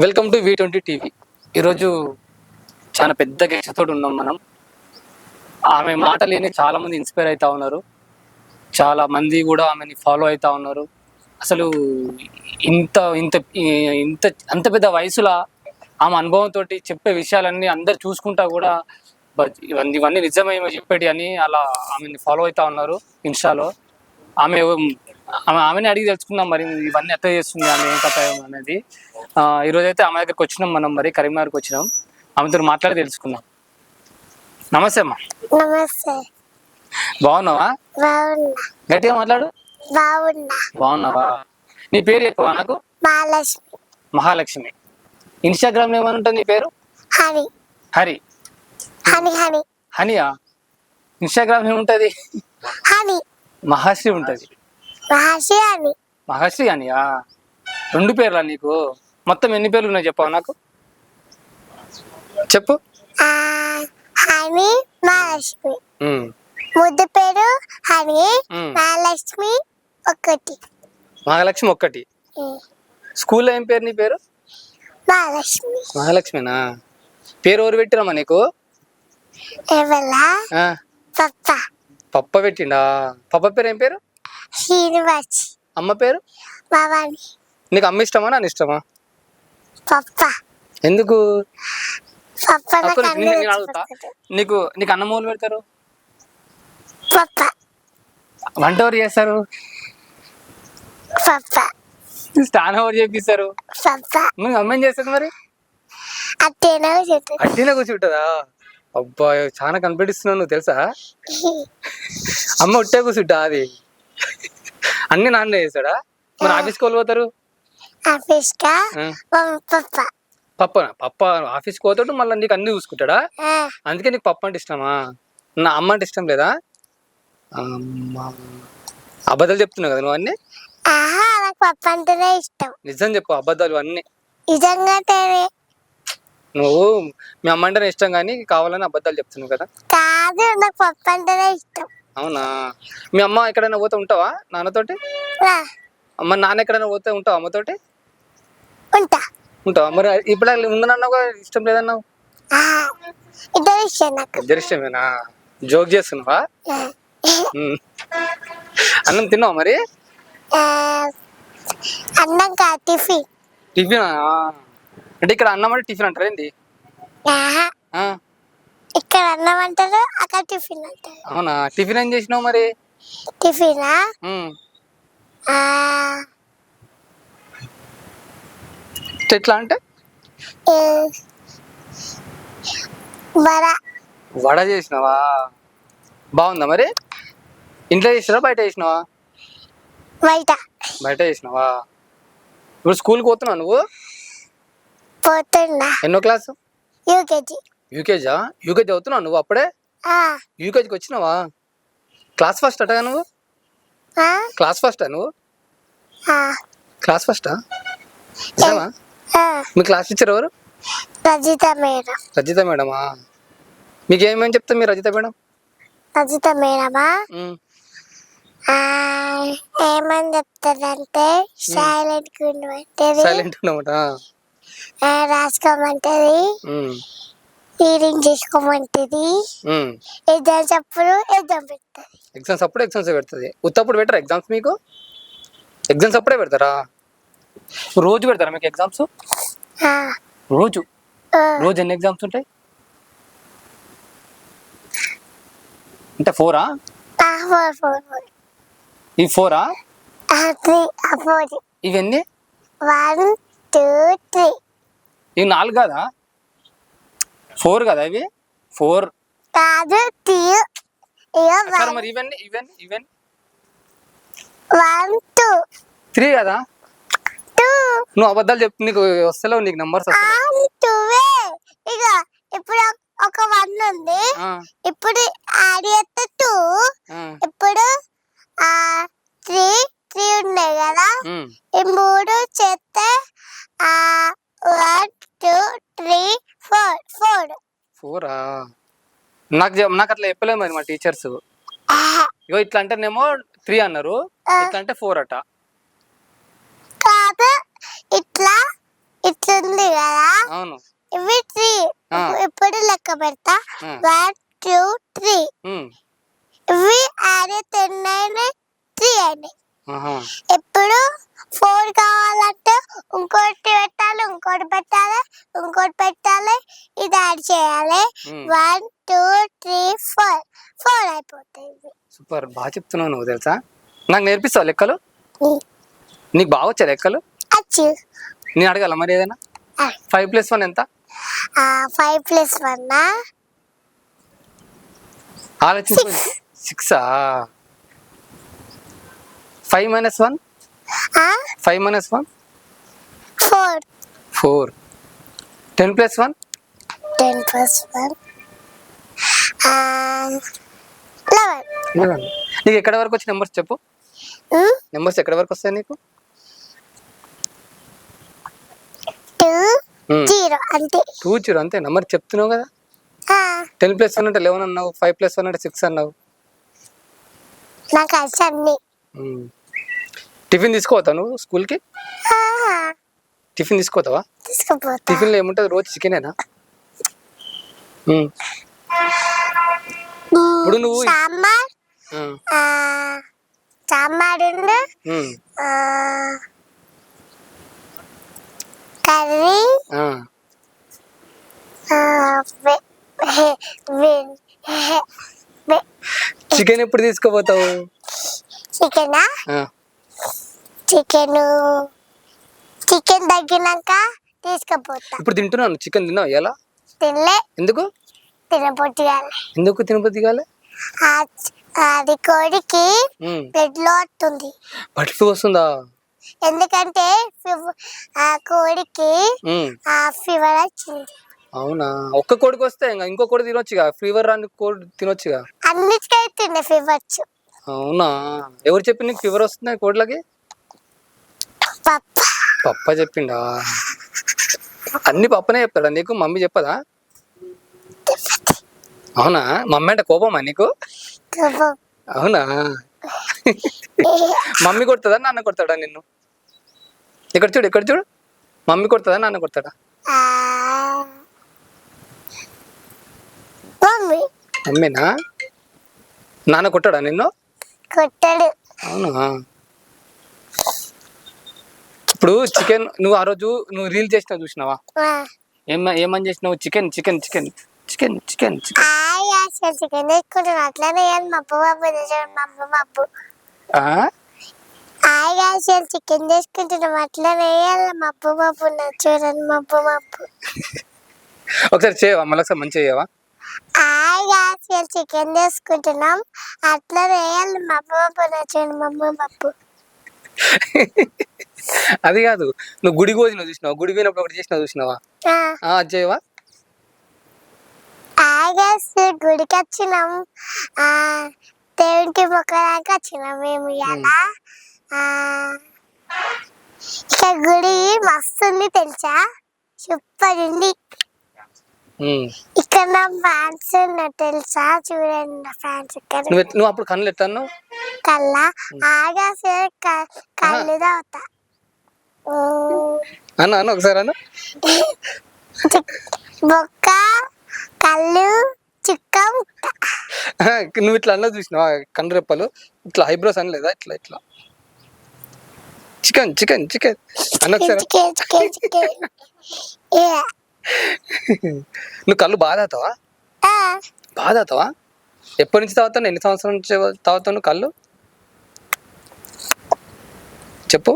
Welcome to V20 TV. ఈరోజు చాలా పెద్ద గెస్ట్తో ఉన్నాం మనం. ఆమె మాటలు విని చాలా మంది ఇన్స్పైర్ అవుతా ఉన్నారు. చాలా మంది కూడా ఆమెని ఫాలో అవుతా ఉన్నారు. అసలు ఇంత ఇంత ఇంత అంత పెద్ద వయసులో ఆమె అనుభవంతో చెప్పే విషయాలన్నీ అందరు చూసుకుంటా కూడా ఇవన్నీ నిజమేమో చెప్పేటి అని అలా ఆమెని ఫాలో అవుతా ఉన్నారు ఇన్స్టాలో. ఆమె ఆమెని అడిగి తెలుసుకుందాం మరి ఇవన్నీ ఎట్లా చేస్తుంది, ఆమె ఏం కథ అనేది. ఈరోజు అయితే ఆమె దగ్గరికి వచ్చినాం మనం, మరి కరీంనగర్కి వచ్చినాం. ఆమెతో మాట్లాడి తెలుసుకుందాం. నమస్తే అమ్మా. నమస్తే. బాగున్నావా? బాగున్నా. గట్టిగా మాట్లాడు. బాగున్నావా? నీ పేరు చెప్పవా నాకు? మహాలక్ష్మి. మహాలక్ష్మి. ఇన్స్టాగ్రామ్ ఏమని ఉంటుంది నీ పేరు? హరి. హరి. హనియా? ఇన్స్టాగ్రామ్ ఏముంటది? హని. మహాశ్రీ ఉంటది. మహాశ్రీ అనియా? రెండు పేర్లా నీకు? మొత్తం ఎన్ని పేర్లు ఉన్నాయి చెప్పవా నాకు? చెప్పు. హని, మహాలక్ష్మి. ముద్దు పేరు హని, మహాలక్ష్మి ఒకటి. మహాలక్ష్మి ఒక్కటి. స్కూల్లో ఏం పేరు నీ పేరు? మహాలక్ష్మి. మహాలక్ష్మినా? పేరు ఎవరు పెట్టిరమ్మా నీకు? పప్ప. పప్ప పెట్టిండా? పప్ప పేరు ఏం పేరు? శ్రీనివాస్. అమ్మ పేరు? భవాని. నీకు అమ్మ ఇష్టమా నాన్న ఇష్టమా? పప్ప. ఎందుకు? నేను అడుగుతా, నీకు నీకు అన్నం మూలు పెడతారు? పప్ప. వంట ఎవరు చేస్తారు? పప్ప. స్నానం ఎవరు చేపిస్తారు? పప్ప. నువ్వు అమ్మ ఏం చేస్తుంది మరి? అట్టినే కూర్చుంటుందా? అబ్బా చాలా కనిపెట్టిస్తున్నావు నువ్వు, తెలుసా? అమ్మ ఉట్టే కూర్చుంటా అది? అన్ని నాన్న చేస్తాడా? మరి ఆఫీస్కి వాళ్ళు పోతారు? పప్ప పప్ప ఆఫీస్కి పోతాడు, మళ్ళీ నీకు అన్ని చూసుకుంటాడా? అందుకే నీకు పప్పు అంటే ఇష్టమా? నా అమ్మ అంటే ఇష్టం లేదా? అబద్ధాలు చెప్తున్నావు కదా నువ్వు అన్ని? పప్పు అంటేనే ఇష్టం. నిజం చెప్పు, అబద్ధాలు అన్ని. నిజంగా నువ్వు మీ అమ్మ అంటేనే ఇష్టం కానీ కావాలని అబద్ధాలు చెప్తున్నావు కదా? కాదు, నాకు పప్పు అంటేనే ఇష్టం. అవునా? మీ అమ్మ ఎక్కడైనా పోతే ఉంటావా నాన్నతోటి? అమ్మ నాన్న ఎక్కడైనా పోతే ఉంటావా అమ్మతోటి? ఉంటావా? మరి ఇప్పుడు ఉందన్నావు కదా, ఇష్టం లేదన్నావు. ఇద్దరు ఇష్టమేనా? జోక్ చేస్తున్నావా? అన్నం తిన్నావా మరి? అన్నం కాదు, టిఫిన్. టిఫిన్ అంటే ఇక్కడ అన్నం అంటే టిఫిన్ అంటారు ఏంటి? ఇక్కడ అన్నం అంటారు, అక్కడ టిఫిన్ అంటారు. అవునా? టిఫిన్ ఏం చేసినావు మరి? టిఫినా? ఎట్లా అంటే వడ చేసినావా? బాగుందా మరి? ఇంట్లో చేసినావా బయట చేసినావా? బయట చేసినావా? ఇప్పుడు స్కూల్కి పోతున్నావు నువ్వు? ఎన్నో క్లాసు? యూకేజా? యూకేజీ అవుతున్నావు నువ్వు? అప్పుడే యూకేజీకి వచ్చినావా? క్లాస్ ఫస్ట్ అటగా నువ్వు? క్లాస్ ఫస్టా నువ్వు? క్లాస్ ఫస్టా? నిజమా? మీ క్లాస్ టీచర్ ఎవరు? రజిత మేడం. రజిత మేడమా? మీకు ఏమేమి చెప్తా మీ రజిత మేడం? రజిత మేడమా ఏమని చెప్తారంటే సైలెంట్ ఉండమంటది, రాసుకోమంటది, రీడింగ్ చేసుకోమంటది, ఎగ్జామ్స్ అప్పుడు ఎగ్జామ్స్ పెడుతుంది. ఉత్తప్పుడు పెట్టరా ఎగ్జామ్స్? మీకు ఎగ్జామ్స్ అప్పుడే పెడతారా? రోజు పెడతారా మీకు ఎగ్జామ్స్? రోజు రోజు ఎన్ని ఎగ్జామ్స్ ఉంటాయి? అంటే 4ఆ? ఈ 4ఆ? ఇవన్నీ 1 2 3. ఇవి 4 కదా? 4 కదా ఇవి? 4 కాదు. మరి ఇవన్నీ ఇవన్నీ ఇవన్నీ 1 2 3 కదా? నువ్వు అబద్ధాలు చెప్తు, నీకు వస్తలేవు, నీకు నంబర్స్ ఇక ఇప్పుడు ఒక 1 ఉంది, ఇప్పుడు యాడ్ చేస్తే 2, ఇప్పుడు 3 ఉన్నాయి కదా, ఈ 3 చేస్తే 1 2 3 4. నాకు అట్లా చెప్పలేదు మరి మా టీచర్స్. ఇగో ఇట్లా అంటేనేమో 3 అన్నారు, ఇట్లా అంటే 4 అట. కాదు, ఇట్లా ఉంది కదా, అవును. ఇవి 3. ఆ. ఇప్పుడు లెక్క పెడతా. ఆ. 1 2 3. ఉమ్. ఇవి ఆడే 10 అయినాయి, 3 అయినాయి. ఆహా. ఇప్పుడు 4 కావాలంటే ఇంకోటి పెట్టాలి, ఇంకోటి పెట్టాలి, ఇంకోటి పెట్టాలి, ఇది యాడ్ చేయాలి. 1 2 3 4 4 అయిపోతాయి. సూపర్, బాగా చెప్తున్నావు నువ్వు తెలుసా. నాకు నేర్పిస్తావు లెక్కలు? నీకు బాగా వచ్చా లెక్కలు? అచ్చు. నేను అడగాల మరి ఏదైనా? 5 + 1 ఎంత? 5 + 1 ఆలోచించు. 6. 5 - 1? 5 - 1? 4. 4. 10 + 1? 10 + 1 11. 11. నీకు ఎక్కడి వరకు వచ్చి నెంబర్స్ చెప్పు. నెంబర్స్ ఎక్కడి వరకు వస్తాయి నీకు? 2 0 అంతే. 2 0 అంతే. నెంబర్ చెప్తున్నావు కదా. 10 + 1 అంటే 11 అన్నావు, 5 + 1 అంటే 6 అన్నావు. నాకు వచ్చి అన్ని. టిఫిన్ తీసుకోవతావు నువ్వు స్కూల్కి? టిఫిన్ తీసుకోతావా? తీసుకుపోతా. టిఫిన్లో ఏముంటుంది? రోజు చికెనేనా? ఇప్పుడు నువ్వు సాంబార్, సాంబార్ కర్రీ, చికెన్ ఎప్పుడు తీసుకోపోతావు? చికెనా? చికెన్ తగ్గినాక తీసుకుపోతా. ఇప్పుడు తింటున్నాను. చికెన్ తిన్నావు ఎలా? తినలే. ఎందుకు? తినబొట్టిగాలి. ఎందుకు తినబుద్ధి కాలే? అది కోడికి బ్లడ్ లో వస్తుంది. బర్డ్ ఫ్లూ వస్తుందా? ఎందుకంటే ఆ కోడికి ఫీవర్ వచ్చింది. అవునా? ఒక్క కోడికి వస్తే ఇంకో కోడి తినొచ్చుగా. ఫీవర్ రాని కోడి తినొచ్చుగా. అన్నిటికైతే ఫీవర్. అవునా? ఎవరు చెప్పి నీకు ఫీవర్ వస్తుంది కోడిలకి? పప్ప చెప్పిండా? అన్ని పప్పనే చెప్తాడా నీకు? మమ్మీ చెప్పదా? అవునా? మమ్మీ అంటే కోపమా నీకు? అవునా? మమ్మీ కొడుతుందా నాన్న కొడతాడా నిన్ను? ఇక్కడ చూడు, ఇక్కడ చూడు. మమ్మీ కొడుతుందా నాన్న కొడతాడా? మమ్మీనా? నాన్న కొట్టాడా నిన్ను? కొట్టాడు. అవునా? ఇప్పుడు చికెన్ నువ్వు ఆ రోజు నువ్వు రీల్ చేసినావు చూసినావా? ఏమని చేసినావు? Chicken chicken chicken chicken chicken chicken chicken తీసుకుంటున్నా. అట్లనే మబ్బు మబ్బు మబ్బు మబ్బు చికెన్ చేసుకుంటున్నాం. అట్లనే మబ్బు మబ్బు చూడండి మబ్బు మబ్బు. ఒకసారి చేయవా? మళ్ళీ ఒకసారి మంచిగా చేయవా? చికెన్ చేసుకుంటున్నాం. అట్లనే మబ్బు మబ్బు చూడండి మబ్బు మబ్బు. అది కాదు, నువ్వు గుడికి పోయినావు చూసినావా? గుడికి పోయినప్పుడు ఒకటి చేసినావు చూసినావా? చేయవా? గుడికి వచ్చినాం. దేవునికి మొక్కడానికి వచ్చినాం మేము. ఇలా ఇక గుడి మస్తు ఉంది తెలుసా, సూపర్ ఉంది. ఇక్కడ నా ఫ్యాన్స్ ఉన్నారు తెలుసా, చూడండి నా ఫ్యాన్స్ ఇక్కడ. నువ్వు అప్పుడు కళ్ళు ఎట్టాను? కళ్ళ కళ్ళు తాగుతా అన్న ఒకసారి అన్న. బొక్క కళ్ళు చుక్క. నువ్వు ఇట్లా అన్న చూసినావా? కండ్రు రెప్పలు ఇట్లా ఐబ్రోస్ అనలేదా? ఇట్లా ఇట్లా చికెన్ చికెన్ చికెన్ అన్న ఒకసారి. నువ్వు కళ్ళు బాగా తాగుతావా? బాగా తాగుతావా? ఎప్పటి నుంచి తాగుతావు? ఎన్ని సంవత్సరాల నుంచి తాగుతావు నువ్వు కళ్ళు? చెప్పు.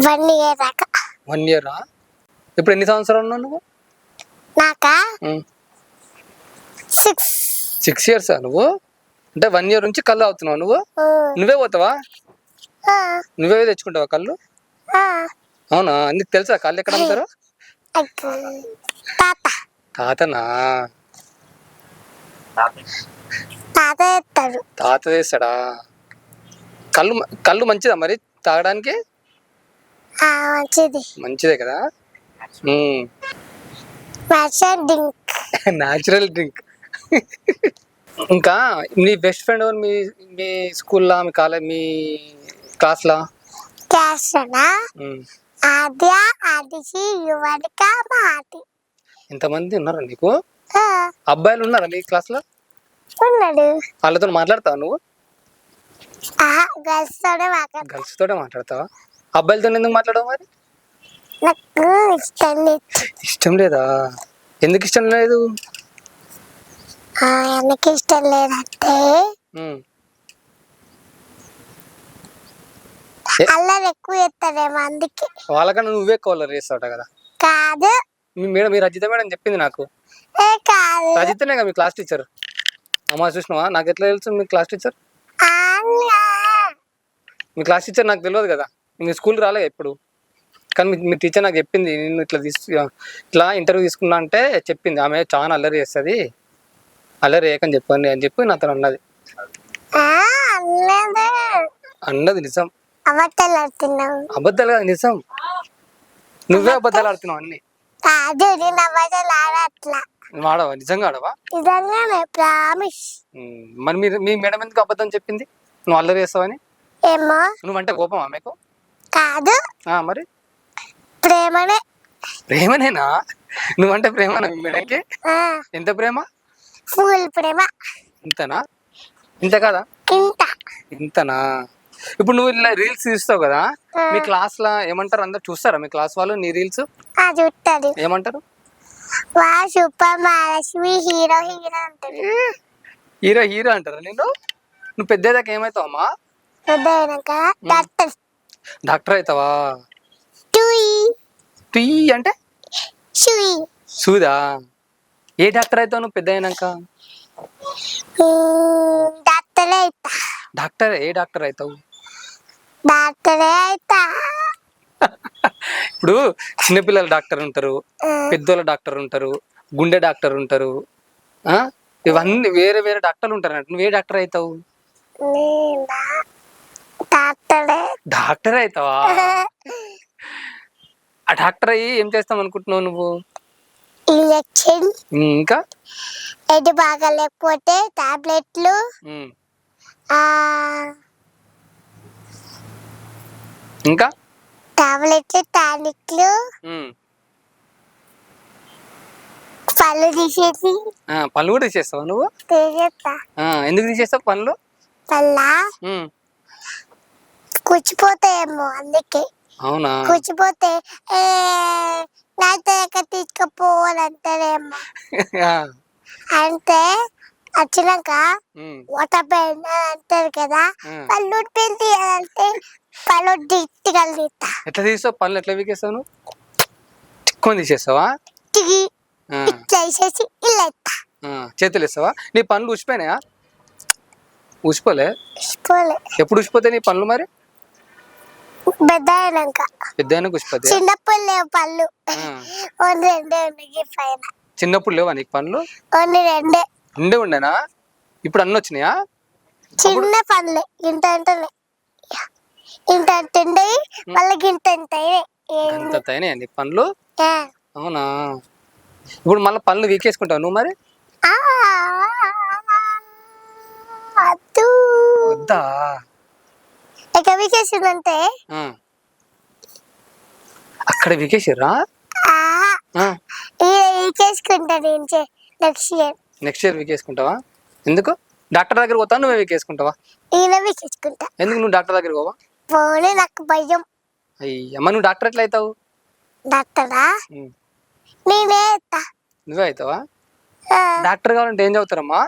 1 year దాకా. 1 year. ఇప్పుడు ఎన్ని సంవత్సరాలు ఉన్నావు నువ్వు? నాకా 6 years నువ్వు అంటే 1 year నుంచి కళ్ళు అవుతున్నావు నువ్వు? నువ్వే పోతావా? నువ్వే తెచ్చుకుంటావా కళ్ళు? అవునా? నీకు తెలుసా కళ్ళు ఎక్కడ అమ్ముతారో? తాతనా? తాత చేస్తాడా? కళ్ళు మంచిదా మరి తాగడానికి? మంచిదే కదా. Natural drink. ఇంకా మీ బెస్ట్ ఫ్రెండ్ ఎవరు మీ స్కూల్లో, మీ కాలేజ్, మీ క్లాస్లో? క్యాస్టనా ఉమ్. ఆద్య ఆదిశి యువనిక మాటి ఇంతమంది ఉన్నారా నీకు? అబ్బాయిలు ఉన్నారా మీ క్లాస్ లో? ఉన్నాడు. వాళ్ళతో మాట్లాడతావా నువ్వు? గర్ల్స్ తోనే మాట్లాడతా. గర్ల్స్ తోటే మాట్లాడతావా? అబ్బాయిలతో ఎందుకు మాట్లాడవు మరి? నాకు ఇష్టం లేదు. ఇష్టం లేదా? ఎందుకు ఇష్టం లేదు? எனக்கு ఇష్టం లేదంటే ఉమ్. అల్లరి ఎక్కువ చేస్తారేమో అందుకే. వాళ్ళకన్నా నువ్వే కలర్ చేస్తావుట కదా. కాదు, మీ రజిత మేడం చెప్పింది నాకు. కాదు. రజితనే కదా మీ క్లాస్ టీచర్. అమ్మా చూసినావా? నాకు ఎట్లా తెలుసు మీ క్లాస్ టీచర్? మీ క్లాస్ టీచర్ నాకు తెలియదు కదా. మీ స్కూల్కి రాలే ఎప్పుడు. కానీ మీ టీచర్ నాకు చెప్పింది, నేను ఇట్లా ఇంటర్వ్యూ తీసుకున్నా అంటే చెప్పింది. ఆమె చాలా అల్లరి చేస్తుంది, అల్లరి చేయకని చెప్పండి అని చెప్పి నాతో అన్నది. అన్నది నిజం. అబద్ధాలు ఆడుతున్నావు. అబద్ధాలు కాదు, నిజం. నువ్వే అబద్ధాలు ఆడుతున్నావు అన్ని. కాదు, నేను అబద్ధాలు ఆడట్లా. నువ్వు ఆడవా? నిజంగా ఆడవా? నిజంగానే, ప్రామిస్. మరి మీ మేడం ఎందుకు అబద్ధం చెప్పింది నువ్వు అల్లరి చేస్తావని? ఏమో. నువ్వంటే కోపం ఆమెకు? కాదు, మరి ప్రేమనే. ప్రేమనేనా? నువ్వంటే ప్రేమనా మీ మేడంకి? ఎంత ప్రేమ? ఫుల్ ప్రేమ. ఇంతనా? ఇంత కదా? ఇంతనా? ఇప్పుడు నువ్వు ఇలా రీల్స్ చూస్తావు కదా, మీ క్లాస్ లో ఏమంటారు? అందరు చూస్తారా మీ క్లాస్ వాళ్ళు నీ రీల్స్? చూస్తారు. ఏమంటారు? వా సూపర్ మహాలక్ష్మి, హీరో హీరో అంటారు. హీరో హీరో అంటారా నేను? నువ్వు పెద్దదాకా ఏమవుతావు అమ్మా? పెద్దయినాక డాక్టర్. డాక్టర్ అవుతావా? టీ అంటే సూదా? ఏ డాక్టర్ అవుతావు నువ్వు పెద్ద అయినాక? డాక్టరే అవుతా. డాక్టర్? ఏ డాక్టర్ అవుతావు? డాక్టరే అవుతా. ఇప్పుడు చిన్నపిల్లల డాక్టర్ ఉంటారు, పెద్దోళ్ళ డాక్టర్ ఉంటారు, గుండె డాక్టర్ ఉంటారు, ఇవన్నీ వేరే వేరే డాక్టర్లు ఉంటారు అన్నట్టు. నువ్వు ఏ డాక్టర్ అవుతావు? డాక్టర్ అవుతావా? ఆ డాక్టర్ అయ్యి ఏం చేస్తాం అనుకుంటున్నావు నువ్వు? ఇంజెక్షన్, ఇంకా ఎటు బాగా లేకపోతే టాబ్లెట్లు, ఇంకా టాబ్లెట్లు, టానిక్లు, పళ్ళు తీసేసి. పళ్ళు కూడా తీసేస్తావా నువ్వు? తీసేస్తా. ఎందుకు తీసేస్తావు పళ్ళు? పళ్ళ కూర్చిపోతాయేమో అందుకే. అవునా? కూర్చిపోతే నాతో ఎక్కడ తీసుకుపోవాలంటారేమో. అంటే వచ్చినాక వాటర్ పెయిన్ అంటారు కదా, పళ్ళు పెయిన్ తీయాలంటే పళ్ళు దిట్టిగా తీస్తా. ఎట్లా తీస్తావు పళ్ళు? ఎట్లా వీకేస్తావు నువ్వు? చిక్కుని తీసేస్తావా? ఇట్లా వేసేసి ఇలా ఇస్తా. చేతులు వేస్తావా? నీ పళ్ళు ఉసిపోయినాయా? ఉసిపోలే. ఎప్పుడు ఉసిపోతాయి నీ పళ్ళు మరి? పెద్ద అయినాక. పెద్ద అయినాక ఉసిపోతాయి. చిన్నప్పుడు లేవు పళ్ళు, ఓన్లీ రెండే ఉన్నాయి పైన. చిన్నప్పుడు లేవా నీకు పళ్ళు? ఓన్లీ రెండే ఉండేనా? ఇప్పుడు అన్నీ వచ్చినాయా? చిన్న పనులే, ఇంత ఇంత తింటాయి, మళ్ళీ గింత అయినాయి నీకు పనులు? అవునా? ఇప్పుడు మళ్ళీ పనులు వీకేసుకుంటావు నువ్వు మరి? వద్దా? ఎక్కడ వీకేసిందంటే అక్కడ వీకేసిర్రా? వీకేసుకుంటా నేను నెక్స్ట్ ఇయర్ వీకేసుకుంటావా? ఎందుకు? డాక్టర్ దగ్గర పోతావు, నువ్వే వీకేసుకుంటావా? వీకేసుకుంటా. ఎందుకు నువ్వు డాక్టర్ దగ్గర పోవా? పోనీ, నాకు భయం. అయ్యమ్మ, నువ్వు డాక్టర్ ఎట్లా అవుతావు? డాక్టరా? నేనే అవుతా. నువ్వే అవుతావా? డాక్టర్ కావాలంటే ఏం చదువుతారమ్మా?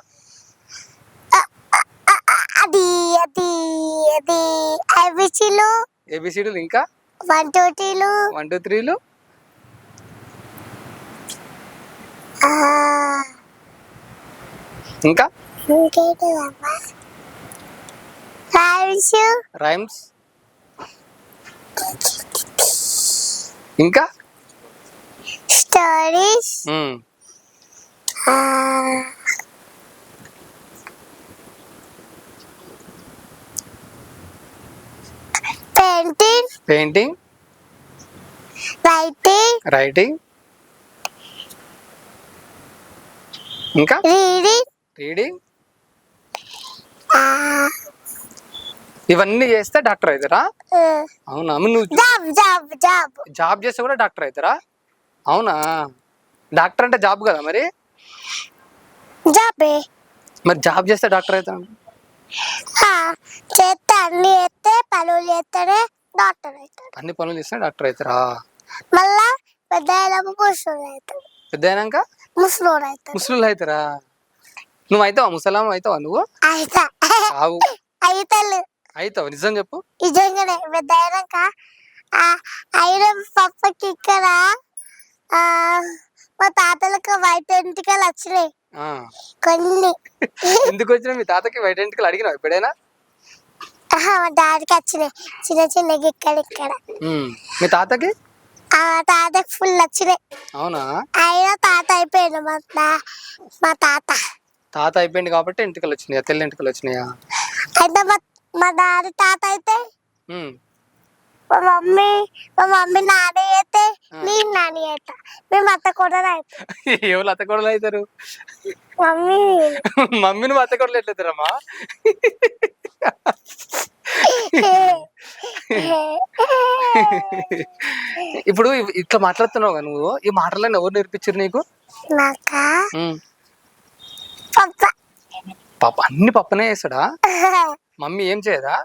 అది అది అది ఏబిసిడీలు, ఇంకా 1 2 3లు, 1 2 3లు, ఇంకా రైమ్స్, ఇంకా స్టోరీస్, పెయింటింగ్, రైటింగ్, ఇంకా రీడింగ్, ఇవన్నీ చేస్తే డాక్టర్ అవుతారా? అవునా? నువ్వు జాబ్ జాబ్ జాబ్ జాబ్ చేస్తే కూడా డాక్టర్ అవుతారా? అవునా? డాక్టర్ అంటే జాబ్ కదా మరి? జాబే మరి జాబ్ చేస్తే డాక్టర్ అవుతా? చేస్తే అన్ని చేస్తే పనులు చేస్తేనే డాక్టర్ అవుతాడు. అన్ని పనులు చేస్తే డాక్టర్ అవుతారా? మళ్ళా పెద్ద అయినాక ముసలోడు అవుతాడు. పెద్ద అయినాక ముసలోడు అవుతాడు. ముసలు అవుతారా? నువ్వు అవుతావా? ముసలాం అవుతావా నువ్వు? అయితా ఆవు అయితలు అవుతావు, నిజం చెప్పు. నిజంగానే పెద్ద అయినాక అయిన పప్పకి ఇక్కడ మా తాతలకు వైట్ ఎంటికలు వచ్చినాయి ఆ. కొన్ని. ఎందుకు వచ్చినా మీ తాతకి వైట్ ఎంటికలు అడిగినావు ఎప్పుడైనా? మా డాడీకి వచ్చినాయి చిన్న చిన్నగా ఇక్కడ ఇక్కడ. మీ తాతకి? తాతకి ఫుల్ వచ్చినాయి. అవునా? అయినా తాత అయిపోయాడు మా తాత. తాత అయిపోయింది కాబట్టి ఎంటికలు వచ్చినాయా? తెల్ల ఎంటికలు వచ్చినాయా? అయితే మా డాడీ తాత అయితే మా మమ్మీ నాని అయితే నేను నాని అవుతా. మేము అత్త కూడా అవుతాం. ఎవరు అత్త కొడలు అవుతారు? మమ్మీ మమ్మీ నువ్వు అత్త కొడలు ఎట్లయితారమ్మా? ఇప్పుడు ఇట్లా మాట్లాడుతున్నావు నువ్వు, ఈ మాటలను ఎవరు నేర్పించారు నీకు? పాప అన్ని పప్పనే చేస్తాడా? మమ్మీ ఏం చేయదా?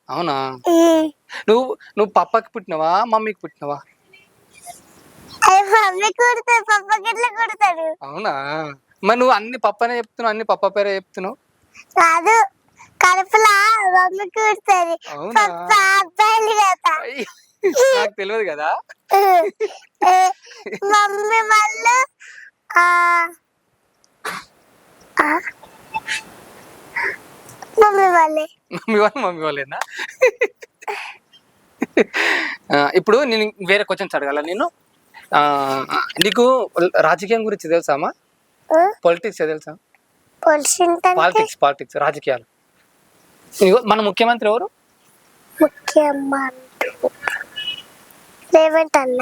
అవునా? నువ్వు పప్పకి పుట్టినవా మమ్మీకి పుట్టినవా? అవునా? మరి నువ్వు అన్ని పప్పనే చెప్తున్నావు, అన్ని పప్ప పేరే చెప్తున్నావు. కాదు కడుపులా మమ్మీ కూర్చొని నాకు తెలియదు కదా. మమ్మీ వాళ్ళు మమ్మీ వాళ్ళేనా? ఇప్పుడు నేను వేరే క్వశ్చన్స్ అడగాల నేను. నీకు రాజకీయం గురించి తెలుసామా? పొలిటిక్స్ తెలుసా? పాలిటిక్స్ రాజకీయాలు. మన ముఖ్యమంత్రి ఎవరు? రేవంత్ అన్న.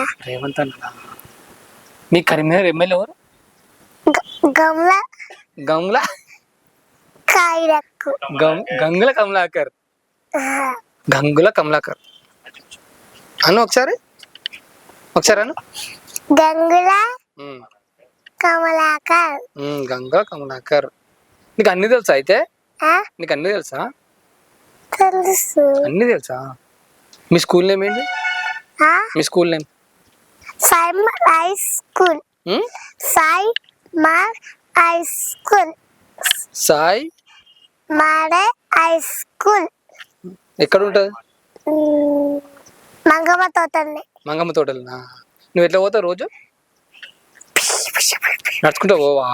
మీ కరీంనగర్ ఎమ్మెల్యే ఎవరు? గంగుల కమలాకర్. గంగుల కమలాకర్ అను ఒకసారి అను. గంగుల కమలాకర్. నీకు అన్ని తెలుసా? అయితే నీకు అన్ని తెలుసా? అన్ని తెలుసా? మీ స్కూల్ నేమ్ ఏంటి? మీ స్కూల్ నేమ్? సాయి స్కూల్ ఎక్కడ ఉంటది? మంగమ్మ తోటలనా? నువ్వు ఎట్లా పోతావు రోజు? నడుచుకుంటా పోవా?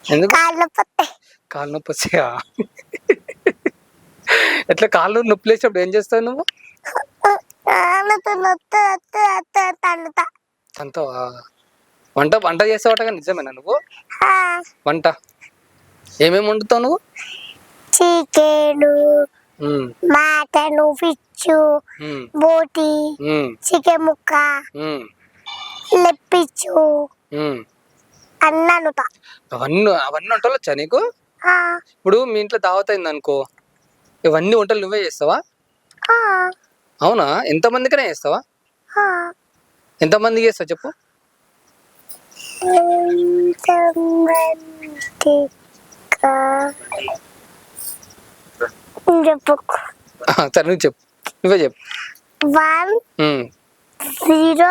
ఎందుకు? కాళ్ళు నొప్పి వస్తాయా? ఎట్లా కాళ్ళు నొప్పి లేచినప్పుడు ఏం చేస్తావు నువ్వు? తంతావా? వంట చేస్తావట, నిజమేనా? నువ్వు వంట ఏమేమి వండుతావు నువ్వు? చికెన్, మటన్, ఫిష్, బోటి, చికెన్ ముక్క, లెప్పిచ్చు అన్నీ వంటలు వచ్చా నీకు? ఇప్పుడు మీ ఇంట్లో దావత్ అయింది అనుకో, ఇవన్నీ వంటలు నువ్వే చేస్తావా? అవునా? ఎంతమందికనే చేస్తావా? ఎంతమందికి చేస్తావు చెప్పు? సరే నువ్వు చెప్పు, నువ్వే చెప్పు. 1 0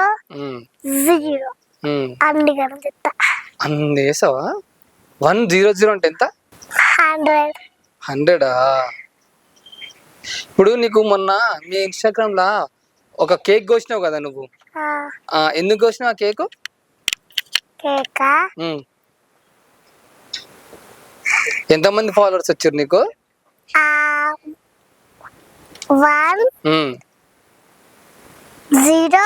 0 అన్ని చేస్తావా? 1 0 0 అంటే ఎంత? 100. ఇప్పుడు నీకు మొన్న మీ ఇన్స్టాగ్రామ్ లా ఒక కేక్ కోసినావు కదా నువ్వు, ఎందుకు కోసినావు ఆ కేక్? ఎంతమంది ఫాలోవర్స్ వచ్చారు నీకు? 1 0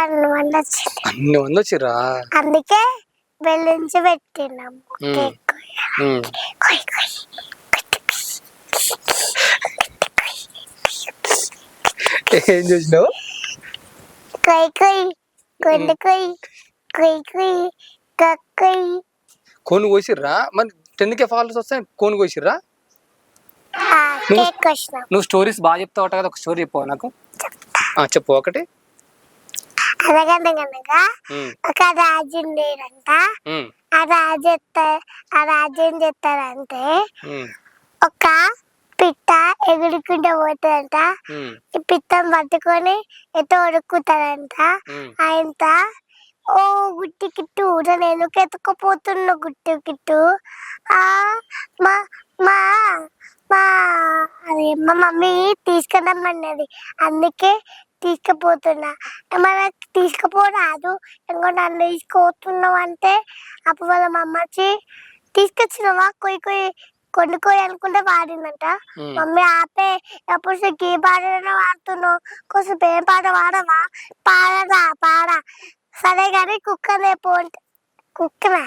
అన్ని మంది వచ్చిర్రా? అందుకే బెలూన్స్ పెట్టినాము. ఏం చూసినావు? కొన్ని కోసిర్రా? మరి 10K ఫాలోవర్స్ వస్తే కోన్ కోసిర్రా? కేక్ వచ్చినాం. నువ్వు స్టోరీస్ బాగా చెప్తావు కదా, ఒక స్టోరీ చెప్పు నాకు. చెప్పు ఒకటి. అనగనగనగా ఒక రాజు ఉండేదంట. ఆ రాజు ఏం చేస్తారంటే ఒక పిట్ట ఎగురుకుంటూ పోతుందంట. ఈ పిట్టను పట్టుకొని ఎటో ఉడుకుతాడంట. ఆయన ఓ గుట్టి కిట్టు నేను ఎందుకు ఎత్తుకుపోతున్నా గుట్టి కిట్టు, మా మా మా అది మా మమ్మీ తీసుకురమ్మన్నది, అందుకే తీసుకుపోతున్నా. మనకి తీసుకుపోరాదు, ఇంకో నన్ను తీసుకుపోతున్నావు అంటే అప్పుడు వాళ్ళ మమ్మ వచ్చి తీసుకొచ్చినవా కొన్ని అనుకుంటే వాడిందంట. మమ్మీ ఆపే, ఎప్పుడు ఏ పాటైనా వాడుతున్నావు, కొంచెం ఏం పాట వాడవా, పాడా సరే కానీ కుక్కనే పో అంటే కుక్కనా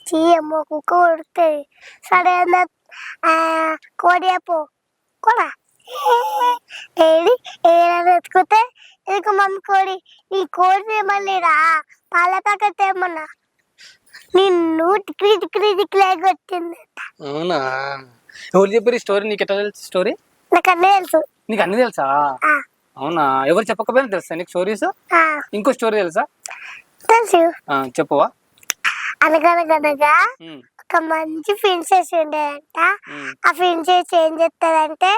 చీయమ్మో కుక్క ఉడుకుతుంది, సరే కోడి పో కూడా ఏది ఏదైనా ఎత్తుకుతే ఎందుకు మమ్మీ కోడి, నీ కోడి ఏమన్నా రా పాల ప్యాకెట్ ఏమన్నా నిన్ను టిక్రీ కొట్టిందంట. అవునా? ఎవరు చెప్పారు ఈ స్టోరీ? నీకు ఎట్లా తెలుసు స్టోరీ? నాకు అన్నీ తెలుసు. నీకు అన్ని తెలుసా? అవునా? ఎవరు చెప్పకపోయినా తెలుసా నీకు స్టోరీస్? ఇంకో స్టోరీ తెలుసా? తెలుసు. చెప్పువా. అనగనగనగా ఒక మంచి ప్రిన్సెస్ ఉండేదంట. ఆ ప్రిన్సెస్ ఏం చేస్తారంటే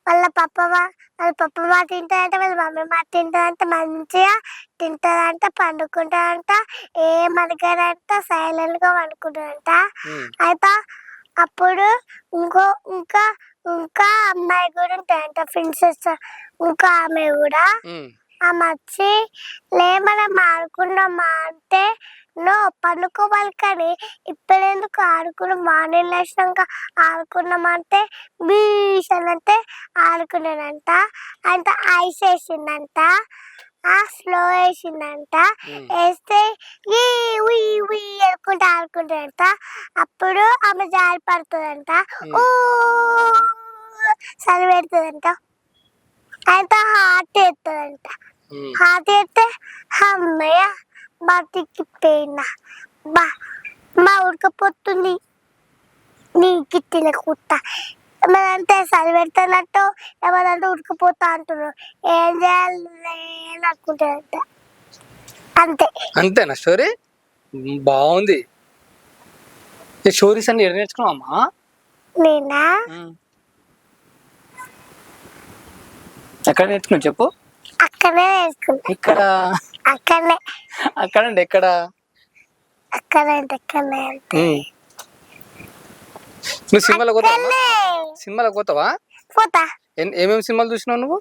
వాళ్ళ పప్ప మాట తింటారంట, వాళ్ళ మమ్మీ మాట తింటారంట, మంచిగా తింటారంట, పండుకుంటారంట, ఏం అడగారంట, సైలెంట్ గా పండుకుంటారంట. అయితే అప్పుడు ఇంకా అమ్మాయి కూడా ఉంటాయంట ప్రిన్సెస్, ఇంకా ఆమె కూడా. ఆమె వచ్చి మనం ఆడుకున్నామా అంటే నో పండుకోవాలి, కానీ ఇప్పుడెందుకు ఆడుకున్నాం, మార్నింగ్ లేచినాక ఆడుకున్నామంటే భీషణ్ అంటే ఆడుకున్నాడంట. అంటే ఐస్ వేసిందంట, స్లో వేసిందంట, వేస్తే అనుకుంటూ ఆడుకుంటాడంట. అప్పుడు ఆమె జారి పడుతుందంట, ఓ చలి పెడుతుందంట. అయితే హార్ట్ ఎత్తుందంట. హార్ట్ ఎత్తే అమ్మయ్య బతికిపోయినా మా ఉడకపోతుంది నీ గిట్టిన కుట్ట, ఏమనంటే చలి పెడుతున్నట్టు, ఏమనంటే ఉడకపోతా అంటున్నారు, ఏం చేయాలి అనుకుంటారంట. అంతేనా స్టోరీ? బాగుంది. ఈ స్టోరీస్ అన్ని ఎక్కడ నేర్చుకున్నావమ్మా? నేనా ఎక్కడ నేర్చుకున్నావు చెప్పు? అక్కడే నేర్చుకున్నా. ఇక్కడ? అక్కడనే. అక్కడండి ఎక్కడ? అక్కడంటే నువ్వు సినిమాలకు పోతావా? పోతా. ఏమేమి సినిమాలు చూసినావు నువ్వు?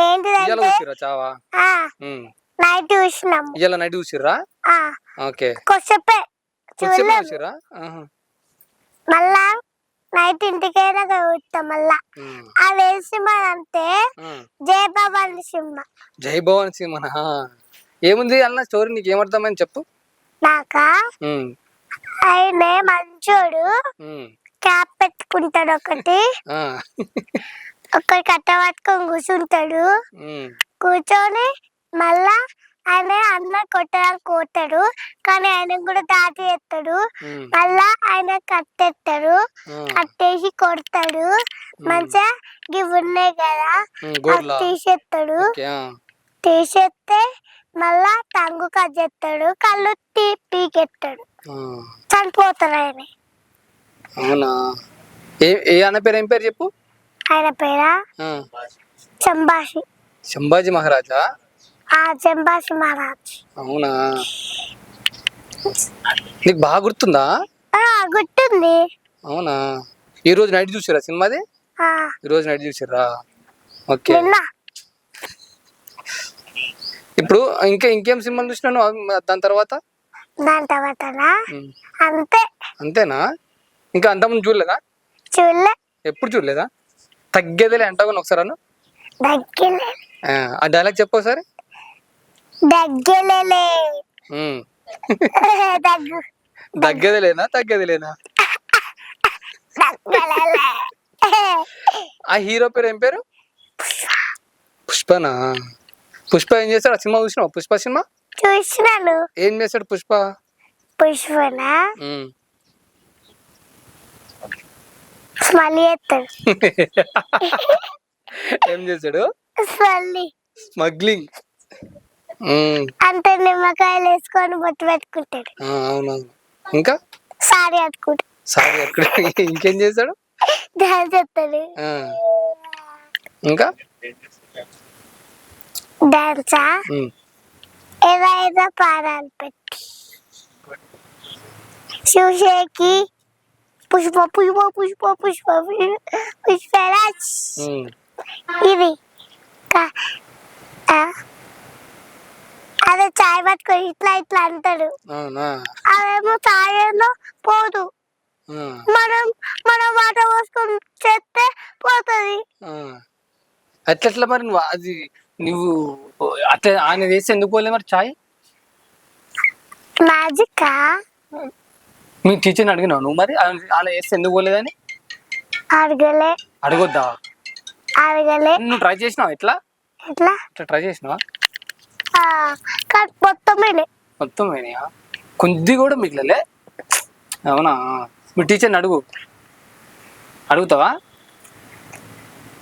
ఏంటిదంటే నైట్ చూసినాం. ఇవాళ నైట్ చూసిర్రా? ఓకే. కొద్దిసేపే చూసిరా, మళ్ళా నైట్ ఇంటికైనా చూస్తాం. మళ్ళా అది ఏ సినిమా అంటే జయభవాని సినిమా. జయభవాని సినిమా ఏముంది అన్న స్టోరీ? నీకు ఏమర్థమని చెప్పు. నాకా ఆయన మంచోడు, క్యాప్ పెట్టుకుంటాడు, ఒకటి కట్ట పట్టుకొని కూర్చుంటాడు. కూర్చొని మళ్ళా ఆయన అన్న కొట్టడానికి కోతాడు, కానీ ఆయన కూడా దాటి ఎత్తాడు. మళ్ళా ఆయన కట్టెత్తాడు, కట్టేసి కొడతాడు. మంచిగా ఇవి ఉన్నాయి కదా తీసేస్తాడు. తీసేస్తే మళ్ళా టంగు కట్ చేస్తాడు, కళ్ళు పీకెత్తాడు, చనిపోతాడు ఆయన. అవునా? ఆయన పేరు ఏం పేరు చెప్పు? ఆయన పేరా సంభాజీ మహారాజా. సంభాజీ మహారాజ్. అవునా? నీకు బాగా గుర్తుందా? గుర్తుంది. అవునా? ఈ రోజు నైట్ చూసిరా సినిమాది? ఈ రోజు నైట్ చూసిరా? ఓకే. ఇప్పుడు ఇంకేం సినిమాలు చూసినాను దాని తర్వాత? అంతేనా? ఇంకా అంతకుముందు చూడలేదా? ఎప్పుడు చూడలేదా? తగ్గేదిలే అంటావు ఒకసారి అను. ఆ డైలాగ్ చెప్పు ఒకసారి. దగ్గేదిలేనా తగ్గేదిలేనా? ఆ హీరో పేరు ఏం పేరు? పుష్పనా? పుష్ప ఏం చేస్తాడు? ఆ సినిమా చూసినావు? పుష్ప సినిమా చూసినాను. ఏం చేస్తాడు పుష్ప? పుష్పనా ఉమ్. స్మైల్ చేస్తాడు. ఏం చేస్తాడు? Smile smuggling. అంటే నిమ్మకాయలు వేసుకొని బొట్టు పెట్టుకుంటాడు. అవునవును. ఇంకా సారీ కట్టుకుంటాడు. సారీ అక్కడ ఇంకేం చేస్తాడు? డాన్స్ చేస్తాడు. ఇంకా డాన్సా ఏదైనా పారాలు పెట్టి చూసేకి పుష్ప పుష్ప పుష్ప పుష్ప పుష్పరాజ్ ఇది అదే చాయ్ పట్టుకొని ఇట్లా ఇట్లా అంటాడు. అదేమో చాయ్ ఏమో పోదు. మనం వాటర్ పోసుకొని చేస్తే పోతుంది. అట్లా మరి నువ్వు అట్లా ఆయన వేసి ఎందుకు పోలే మరి చాయ్? మ్యాజిక్ మీ టీచర్ని అడిగినావు నువ్వు మరి అలా వేస్తే ఎందుకు పోలేదని? అడగొద్దా? నువ్వు ట్రై చేసినావు? ఎట్లా ట్రై చేసినావా? మొత్తం పోయినాయా? కొద్ది కూడా మిగిలలే? అవునా? మీ టీచర్ని అడుగుతావా?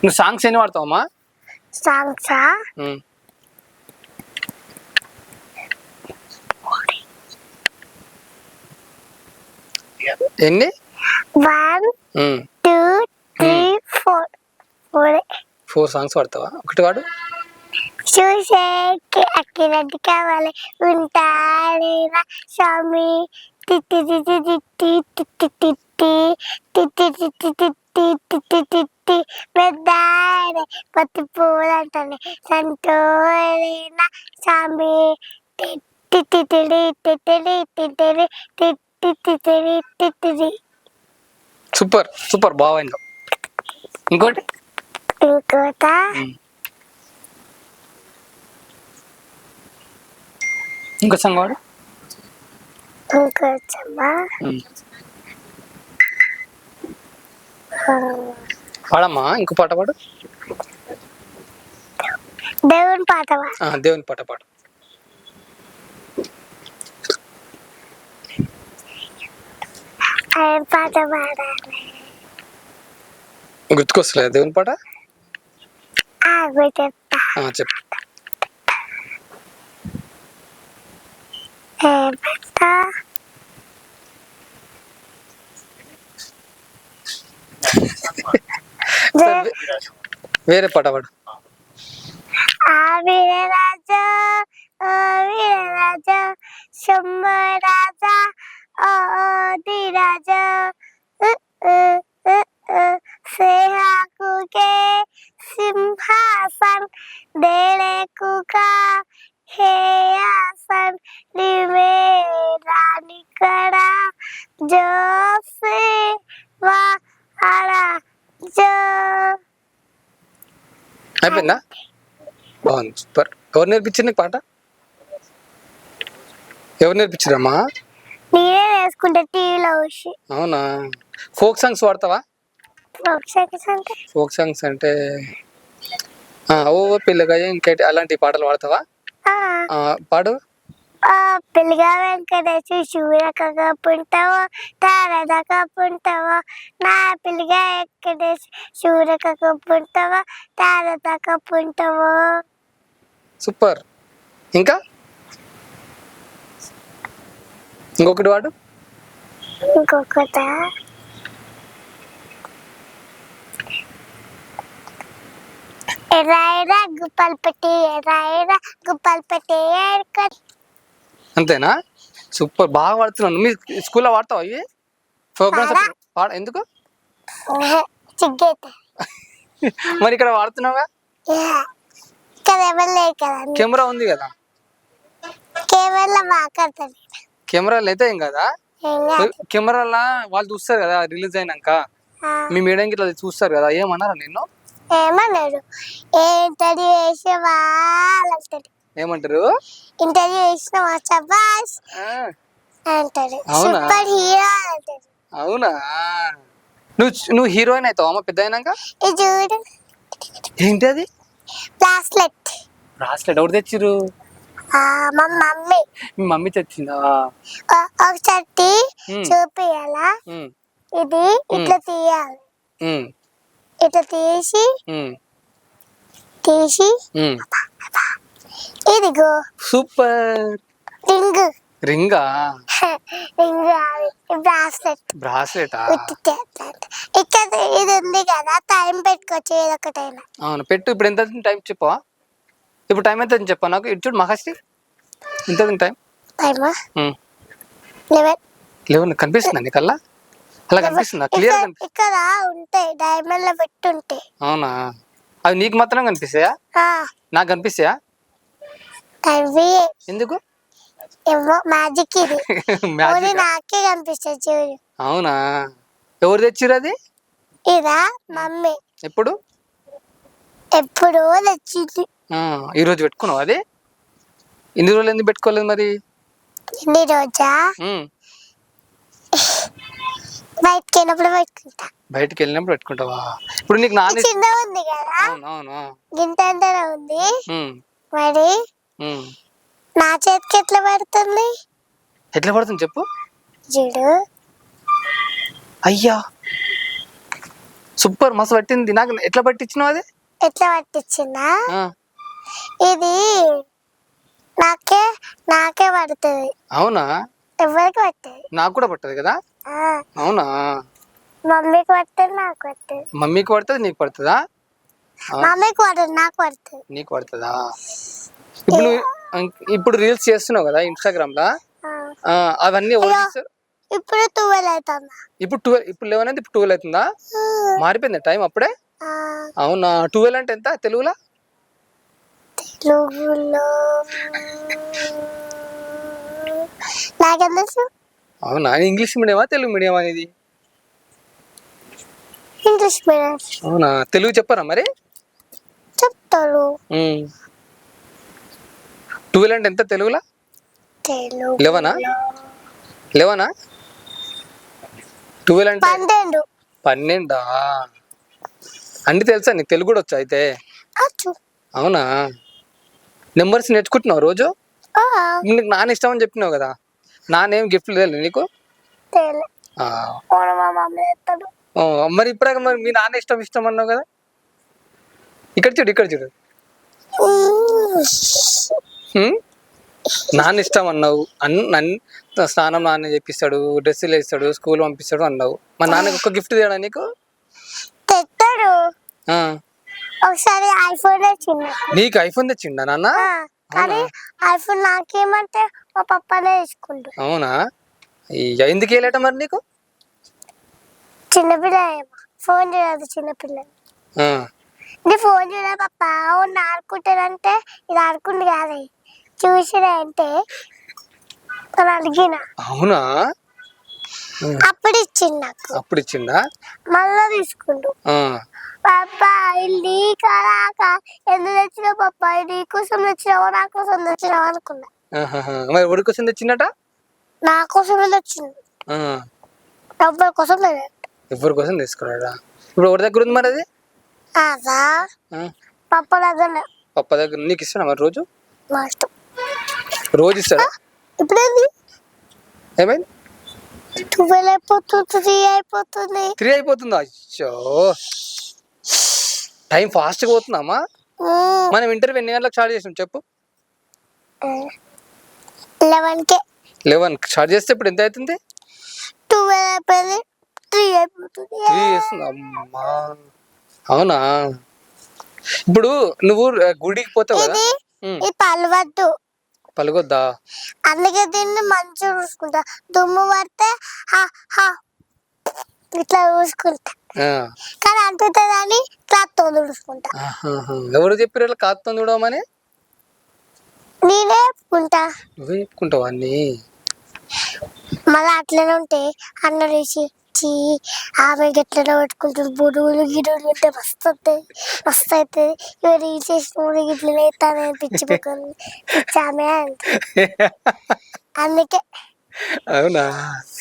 నువ్వు సాంగ్స్ ఎన్ని వాడతావమ్మా? సాంగ్సా ఎన్ని? 1 2 3 4 4 సాంగ్స్ వాడతావా? ఒకటి వాడు. చూసేకి అక్కినట్టు కావాలి ఉంటాడేనా స్వామి తిట్టి తిట్టి తిట్టి తిట్టి తిట్టి తిట్టి తిట్టి తిట్టి తిట్టి తిట్టి పెద్దాడే పత్తి పూలంటాను సంటోడేనా స్వామి తిట్టి తిట్టిడి తిట్టిడి తిట్టిడి తిట్టి తిట్టిడి తిట్టిడి. సూపర్ సూపర్ బాగుంది. ఇంకోటి ఇంకో సాంగ్ వాడు. పాడమ్మా ఇంకో పాట పాడు. దేవుని పాట దేవుని పాట పాడు. పాట పాడాలి గుర్తుకొస్తలే దేవుని పాట. చెప్పు. వేరే పాట పాడు. వీరరాజా వీరరాజా శంభరాజా ధీరాజా సేహాకు के सिंहासन देने को का हे आसन रानी कड़ा जो से वाड़ा जो. అయిపోయిందా? బాగుంది సూపర్. ఎవరు నేర్పించారు నీకు పాట? ఎవరు నేర్పించారమ్మా? నేనే నేర్చుకుంటా టీవీలో వచ్చి. అవునా? ఫోక్ సాంగ్స్ వాడతావా? ఫోక్ సాంగ్స్ అంటే ఓ పిల్లగా ఇంకేంటి అలాంటి పాటలు వాడతావా? పాడు. పిల్లగా వెంకటేశ్వర శివురకగా పుంటావా తారదగా పుంటావా నా పిల్లగా వెంకటేశ్వర శివురకగా పుంటావా తారదగా పుంటావా. సూపర్. ఇంకా ఇంకొకటి వాడు. ఇంకొకట ఎర్రాయిరా గుప్పలు పెట్టి ఎర్రాయిరా గుప్పలు పెట్టి అంతేనా? సూపర్ బాగా వాడుతున్నాను. మీ స్కూల్లో వాడతావా ఇవి ప్రోగ్రామ్స్? ఎందుకు మరి ఇక్కడ వాడుతున్నావుగా? కెమెరా ఉంది కదా. కెమెరాలు అయితే ఏం కదా. కెమెరాలా వాళ్ళు చూస్తారు కదా రిలీజ్ అయినాక. మీ మేడంకి ఇట్లా చూస్తారు కదా. ఏమన్నారా నిన్ను? ఏమన్నారు? ఇంటర్వ్యూ చేసేవా ఏమంటారు? ఇంటర్వ్యూ చేసినవా శభాష్ అంటారు. సూపర్ హీరో అంటారు. అవునా? నువ్వు హీరోయిన్ అవుతావా అమ్మ పెద్ద అయినాక? చూడు ఏంటి అది? బ్రాస్లెట్. బ్రాస్లెట్ ఎవరు తెచ్చిర్రు? మా మమ్మీ మీ మమ్మీ తెచ్చిందా? ఒకసారి ఉమ్, చూపియాలా? ఉమ్, ఇది ఇట్లా తీయాలి, ఉమ్, ఇట్లా తీసి ఉమ్, తీసి ఉమ్. ఇదిగో సూపర్. రింగ్. రింగా? రింగ్ బ్రాస్లెట్ బ్రాస్లెటా? ఇక్కడ ఇది ఉంది కదా, టైం పెట్టుకోవచ్చు ఏదొకటైనా. అవును పెట్టు. ఇప్పుడు ఎంత టైం చెప్పవా? ఇప్పుడు టైం ఎంత చెప్పా నాకు. ఇటు చూడు మహాశ్రీ, ఎంత టైం? టైమా 11. 11 కనిపిస్తుందా నీకల్లా? అలా కనిపిస్తుందా? క్లియర్ కనిపిస్తుంది. ఇక్కడ ఉంటాయి డైమండ్ లో పెట్టుంటాయి. అవునా? అవి నీకు మాత్రం కనిపిస్తాయా? నాకు కనిపిస్తాయా? అవి ఎందుకు? ఏమో మ్యాజిక్ ఇది. మ్యాజిక్. నాకే కనిపిస్తాయి చూడు. అవునా? ఎవరు తెచ్చిర్రు అది? ఇదా మమ్మీ. ఎప్పుడు ఎప్పుడో తెచ్చింది. ఈరోజు పెట్టుకున్నావు అది? ఇన్ని రోజులు ఎందుకు పెట్టుకోలేదు మరి? ఎన్ని రోజా? బయటకి వెళ్ళినప్పుడు పెట్టుకుంటా. బయటకు వెళ్ళినప్పుడు పెట్టుకుంటావా? ఇప్పుడు నీకు నాన్న చిన్న ఉంది కదా, అవును గింత అంతనే ఉంది. మరి నా చేతికి ఎట్లా పడుతుంది? ఎట్లా పడుతుంది చెప్పు. చూడు. అయ్యా సూపర్, మస్తు పట్టింది. నాకు ఎట్లా పట్టించినావు అది? ఎట్లా పట్టించిందా? ఇది నాకే పడుతుంది. అవునా? ఎవరికి పడుతుంది? నాకు కూడా పట్టదు కదా. అవునా? మమ్మీకి పడుతుంది, నాకు పడుతుంది. మమ్మీకి పడుతుంది, నీకు పడుతుందా? మమ్మీకి పడుతుంది, నాకు పడుతుంది. నీకు పడుతుందా? ఇప్పుడు ఇప్పుడు రీల్స్ చేస్తున్నావు కదా ఇన్స్టాగ్రామ్ లా, అవన్నీ ఎవరు చేస్తారు? ఇప్పుడు 12 అవుతుందా? ఇప్పుడు 12. ఇప్పుడు 11 అయితే ఇప్పుడు 12 అవుతుందా? మారిపోయింది టైం అప్పుడే. అవునా? 12 అంటే ఎంత తెలుగులో? నాకెందుకు? అవునా? ఇంగ్లీష్ మీడియమా తెలుగు మీడియం అనేది? English medium. అవునా? తెలుగు చెప్పరా మరి? చెప్తారు. 12 అంటే ఎంత తెలుగులో? 11 12 అంటే 12. అన్ని తెలుసా నీకు? తెలుగు కూడా వచ్చా అయితే? అవునా? నెంబర్స్ నేర్చుకుంటున్నావు రోజు? నీకు నాన్న ఇష్టం అని చెప్పినావు కదా, నాన్న ఏం గిఫ్ట్ లేదు నీకు? మరి ఇప్పుడే మరి మీ నాన్న ఇష్టం అన్నావు కదా. ఇక్కడ చూడు. నాన్న ఇష్టం అన్నావు. స్నానం నాన్న చేపిస్తాడు, డ్రెస్సులు వేస్తాడు, స్కూల్ పంపిస్తాడు అన్నావు. మా నాన్నకి ఒక గిఫ్ట్ తేడా నీకు? తెచ్చాడు. ఒకసారి ఐఫోన్ తెచ్చిండు. నీకు ఐఫోన్ తెచ్చిండా నాన్న? కానీ ఐఫోన్ నాకేమంటే మా పప్పనే తీసుకుంటు. అవునా? ఎందుకు వెళ్ళట మరి నీకు? చిన్నపిల్ల ఫోన్ చేయదు. చిన్నపిల్ల నీ ఫోన్ చేయలే పప్ప. ఆడుకుంటానంటే ఇది ఆడుకుంది కాదు, చూసినా అంటే అడిగిన. అవునా? అప్పుడు ఇచ్చిండు నాకు. అప్పుడు ఇచ్చిండా? మళ్ళా తీసుకుంటు. పప్ప ఇది కరాక ఎందుకు తెచ్చినావు పప్ప? నీ కోసం తెచ్చినావా నా కోసం తెచ్చినావా అనుకున్నా. మరి ఎవరి కోసం తెచ్చిందట? నా కోసమే తెచ్చింది. ఎవరి కోసం లేదు. ఎవరి కోసం తీసుకున్నాడా? ఇప్పుడు ఎవరి దగ్గర ఉంది మరి అది? పప్ప దగ్గర. పప్ప దగ్గర. నీకు ఇస్తాడా మరి రోజు? నా ఇష్టం. రోజు ఇస్తాడా? ఇప్పుడేంది ఏమైంది? 12 అయిపోతుంది, 3 అయిపోతుంది. 3 అయిపోతుందా? అచ్చో, టైం ఫాస్ట్గా పోతుందమ్మా. మనం ఇంటర్వ్యూ ఎన్ని గంటలకు స్టార్ట్ చేసాం చెప్పు? 11 స్టార్ట్ చేస్తే ఇప్పుడు ఎంత అవుతుంది? 12 అయిపోయింది, 3 అయిపోతుంది. 3 చేస్తుంది. అమ్మా అవునా? ఇప్పుడు నువ్వు గుడికి పోతావు కదా, పలవద్దు. పలుకొద్దా? అందుకే దీన్ని మంచిగా చూసుకుంటా. దుమ్ము పడితే ఇట్లా చూసుకుంటా, కానీ అంటుందని క్లాత్తో చూసుకుంటా. ఎవరు చెప్పారు క్లాత్తో చూడమని? నేనే చెప్పుకుంటా. నువ్వే చెప్పుకుంటావా అన్ని? మళ్ళీ అట్లనే ఉంటే అన్న వేసి ఆమె గట్లలో పెట్టుకుంటారు. బుడుగులు గిడుగులు ఉంటే మస్తు అవుతుంది. ఇవన్నీ చేసిన గిట్లనే అవుతానే పిచ్చి పిచ్చామే అందుకే. అవునా?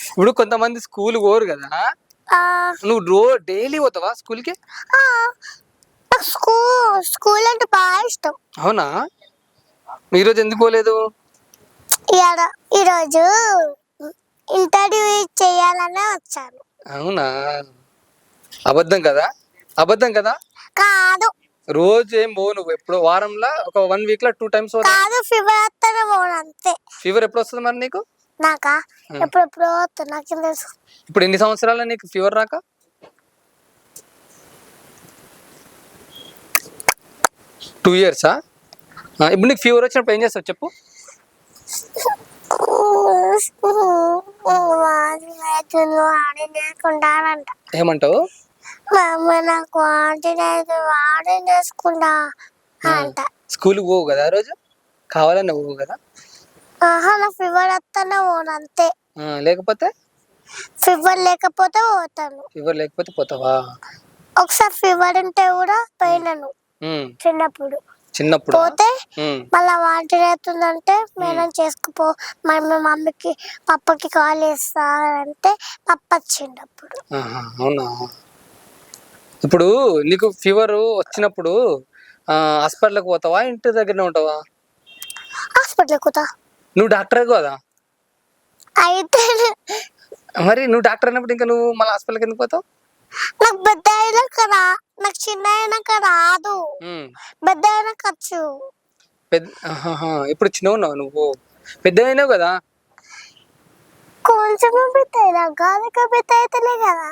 ఇప్పుడు కొంతమంది స్కూల్ పోరు కదా, నువ్వు డైలీ పోతావా స్కూల్కి? నాకు స్కూల్ అంటే బాగా ఇష్టం. అవునా? ఈరోజు ఎందుకు పోలేదు? ఈరోజు ఇంటర్వ్యూ చేయాలనే వచ్చాను. అవునా? అబద్ధం కదా? అబద్ధం కదా? కాదు రోజు ఏం పోవు నువ్వు, ఎప్పుడు వారంలో ఒక 1 వీక్ లో 2 times కాదు, ఫీవర్ వస్తేనే పోను అంతే. ఫీవర్ ఎప్పుడు వస్తుంది మరి నీకు? నాకా ఎప్పుడెప్పుడు వస్తుంది, నాకేం తెలుసు. ఇప్పుడు ఎన్ని సంవత్సరాలు నీకు ఫీవర్ రాక? 2 years. ఇప్పుడు నీకు ఫీవర్ వచ్చినప్పుడు ఏం చేస్తావు చెప్పు? ఆడినేసుకుంటానంట. ఏమంటావు? మా అమ్మ నాకు ఆడినేసుకుంటా అంట. స్కూల్కి పోవు కదా ఆ రోజు? కావాలని పోవు కదా? ఆహా, నాకు ఫీవర్ వస్తానే పోను అంతే. లేకపోతే? ఫీవర్ లేకపోతే పోతాను. ఫీవర్ లేకపోతే పోతావా? ఒకసారి ఫీవర్ ఉంటే కూడా పోయినాను చిన్నప్పుడు. పోతే మళ్ళీ వాంటి అవుతుందంటే మేడం చేసుకుపో, మరి మీ మమ్మీకి పప్పకి కాల్ చేస్తారంటే పప్ప వచ్చిండప్పుడు. అవునా? ఇప్పుడు నీకు ఫీవర్ వచ్చినప్పుడు హాస్పిటల్కి పోతావా, ఇంటి దగ్గరనే ఉంటావా? హాస్పిటల్కి పోతా. నువ్వు డాక్టర్ కదా? అయితే మరి నువ్వు డాక్టర్ అయినప్పుడు ఇంకా నువ్వు మళ్ళీ హాస్పిటల్కి ఎందుకు పోతావు? నాకు పెద్ద అయినాక నాకు చిన్న అయినాక రాదు, పెద్ద అయినాక వచ్చు. ఇప్పుడు చిన్న ఉన్నావు నువ్వు, పెద్ద అయినావు కదా? కొంచెం పెద్ద అయినాక పెద్ద అయితేనే కదా.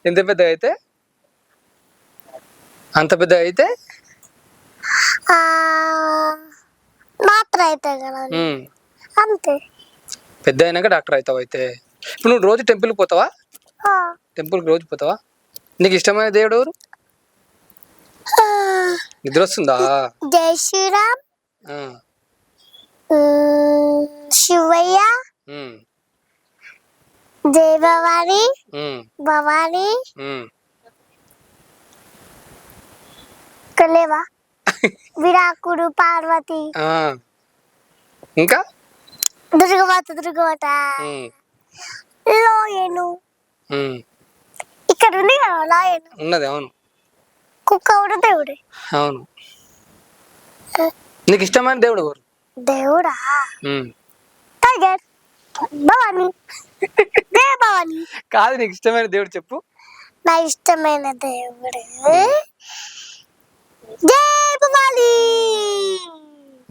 ఎంత పెద్ద అయితే అంత పెద్ద అయితే మాత్రం అవుతాయి కదా అంతే. పెద్ద అయినాక డాక్టర్ అవుతావు. అయితే ఇప్పుడు నువ్వు రోజు టెంపుల్కి పోతావా? టెంపుల్కి రోజు పోతావా? నీకు ఇష్టమైన దేవుడు ఎవరు? నిద్ర వస్తుందా? జై శ్రీరామ్, శివయ్య, జై భవాని, భవాని, లేవా విరాకుడు, పార్వతి, ఇంకా దుర్గమాత, లోయను, ఇక్కడ ఉంది కదా లోయను ఉన్నది. అవును. కుక్క కూడా దేవుడే. అవును. నీకు ఇష్టమైన దేవుడు ఎవరు? దేవుడా టైగర్, భవాని, జయ భవాని. కాదు, నీకు ఇష్టమైన దేవుడు చెప్పు. నా ఇష్టమైన దేవుడు జై భవాని.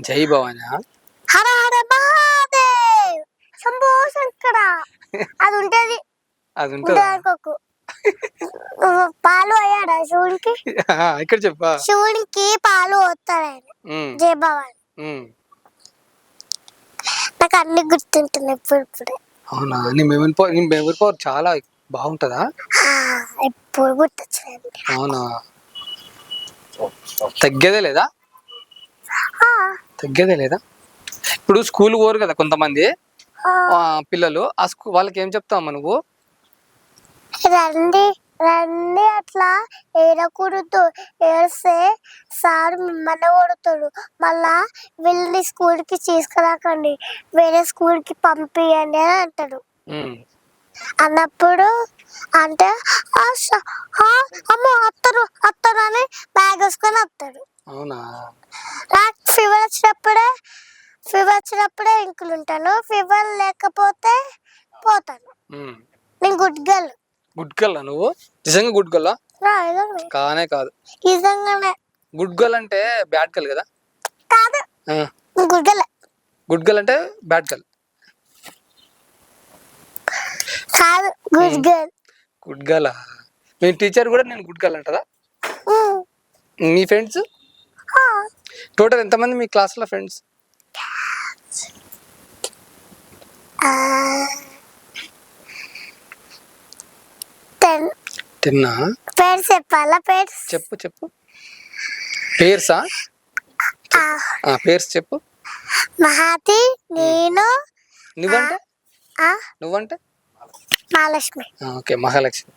జై భవాని. హర హర మహాదేవ్, శంభో శంకర. అది ఉంటది. అది ఉంటుంది. పాలు అయ్యాడా శివుడికి? ఇక్కడ చెప్పా. శివుడికి పాలు వస్తాడు జై భవాని. నాకు అన్ని గుర్తుంటున్నాయి ఇప్పుడే. అవునా? నీ మెమరీ పవర్ చాలా బాగుంటుందా? ఎప్పుడు గుర్తొచ్చాయండి. అవునా? తగ్గేదే లేదా? తగ్గేదే లేదా? ఇప్పుడు స్కూల్ పోరు కదా కొంతమంది పిల్లలు, ఆ వాళ్ళకి ఏం చెప్తావమ్మా నువ్వు? రండి రండి, అట్లా ఏడకూడదు, ఏడిస్తే సార్ మిమ్మల్ని కొడతాడు, మళ్ళా వీళ్ళని స్కూల్కి తీసుకురాకండి, వేరే స్కూల్కి పంపియండి అని అంటాడు. అన్నప్పుడు అంటే అమ్మో అత్తరు అని బ్యాగ్ వేసుకొని వస్తాడు. అవునా? నాకు ఫీవర్ వచ్చినప్పుడే ఇంకులు ఉంటాను, ఫీవర్ లేకపోతే పోతాను. నేను గుడ్ గర్ల్. గుడ్ గర్ల్ నువ్వు? నిజంగా గుడ్ గర్ల్? కానే కాదు, నిజంగానే. గుడ్ గర్ల్ అంటే బ్యాడ్ గర్ల్ కదా? కాదు, గుడ్ గర్ల్. గుడ్ గర్ల్ అంటే బ్యాడ్ గర్ల్ కాదు, గుడ్ గర్ల్. Good girl. మీ టీచర్ కూడా నేను గుడ్ గర్ల్ అంటదా? మీ ఫ్రెండ్స్ టోటల్ ఎంతమంది మీ క్లాస్లో ఫ్రెండ్స్? 10. పేరు చెప్పాలా? చెప్పు. పేర్సా? పేర్స్ చెప్పు. మహాతి, నేను. నువ్వంటే? మహాలక్ష్మి. ఓకే, మహాలక్ష్మి.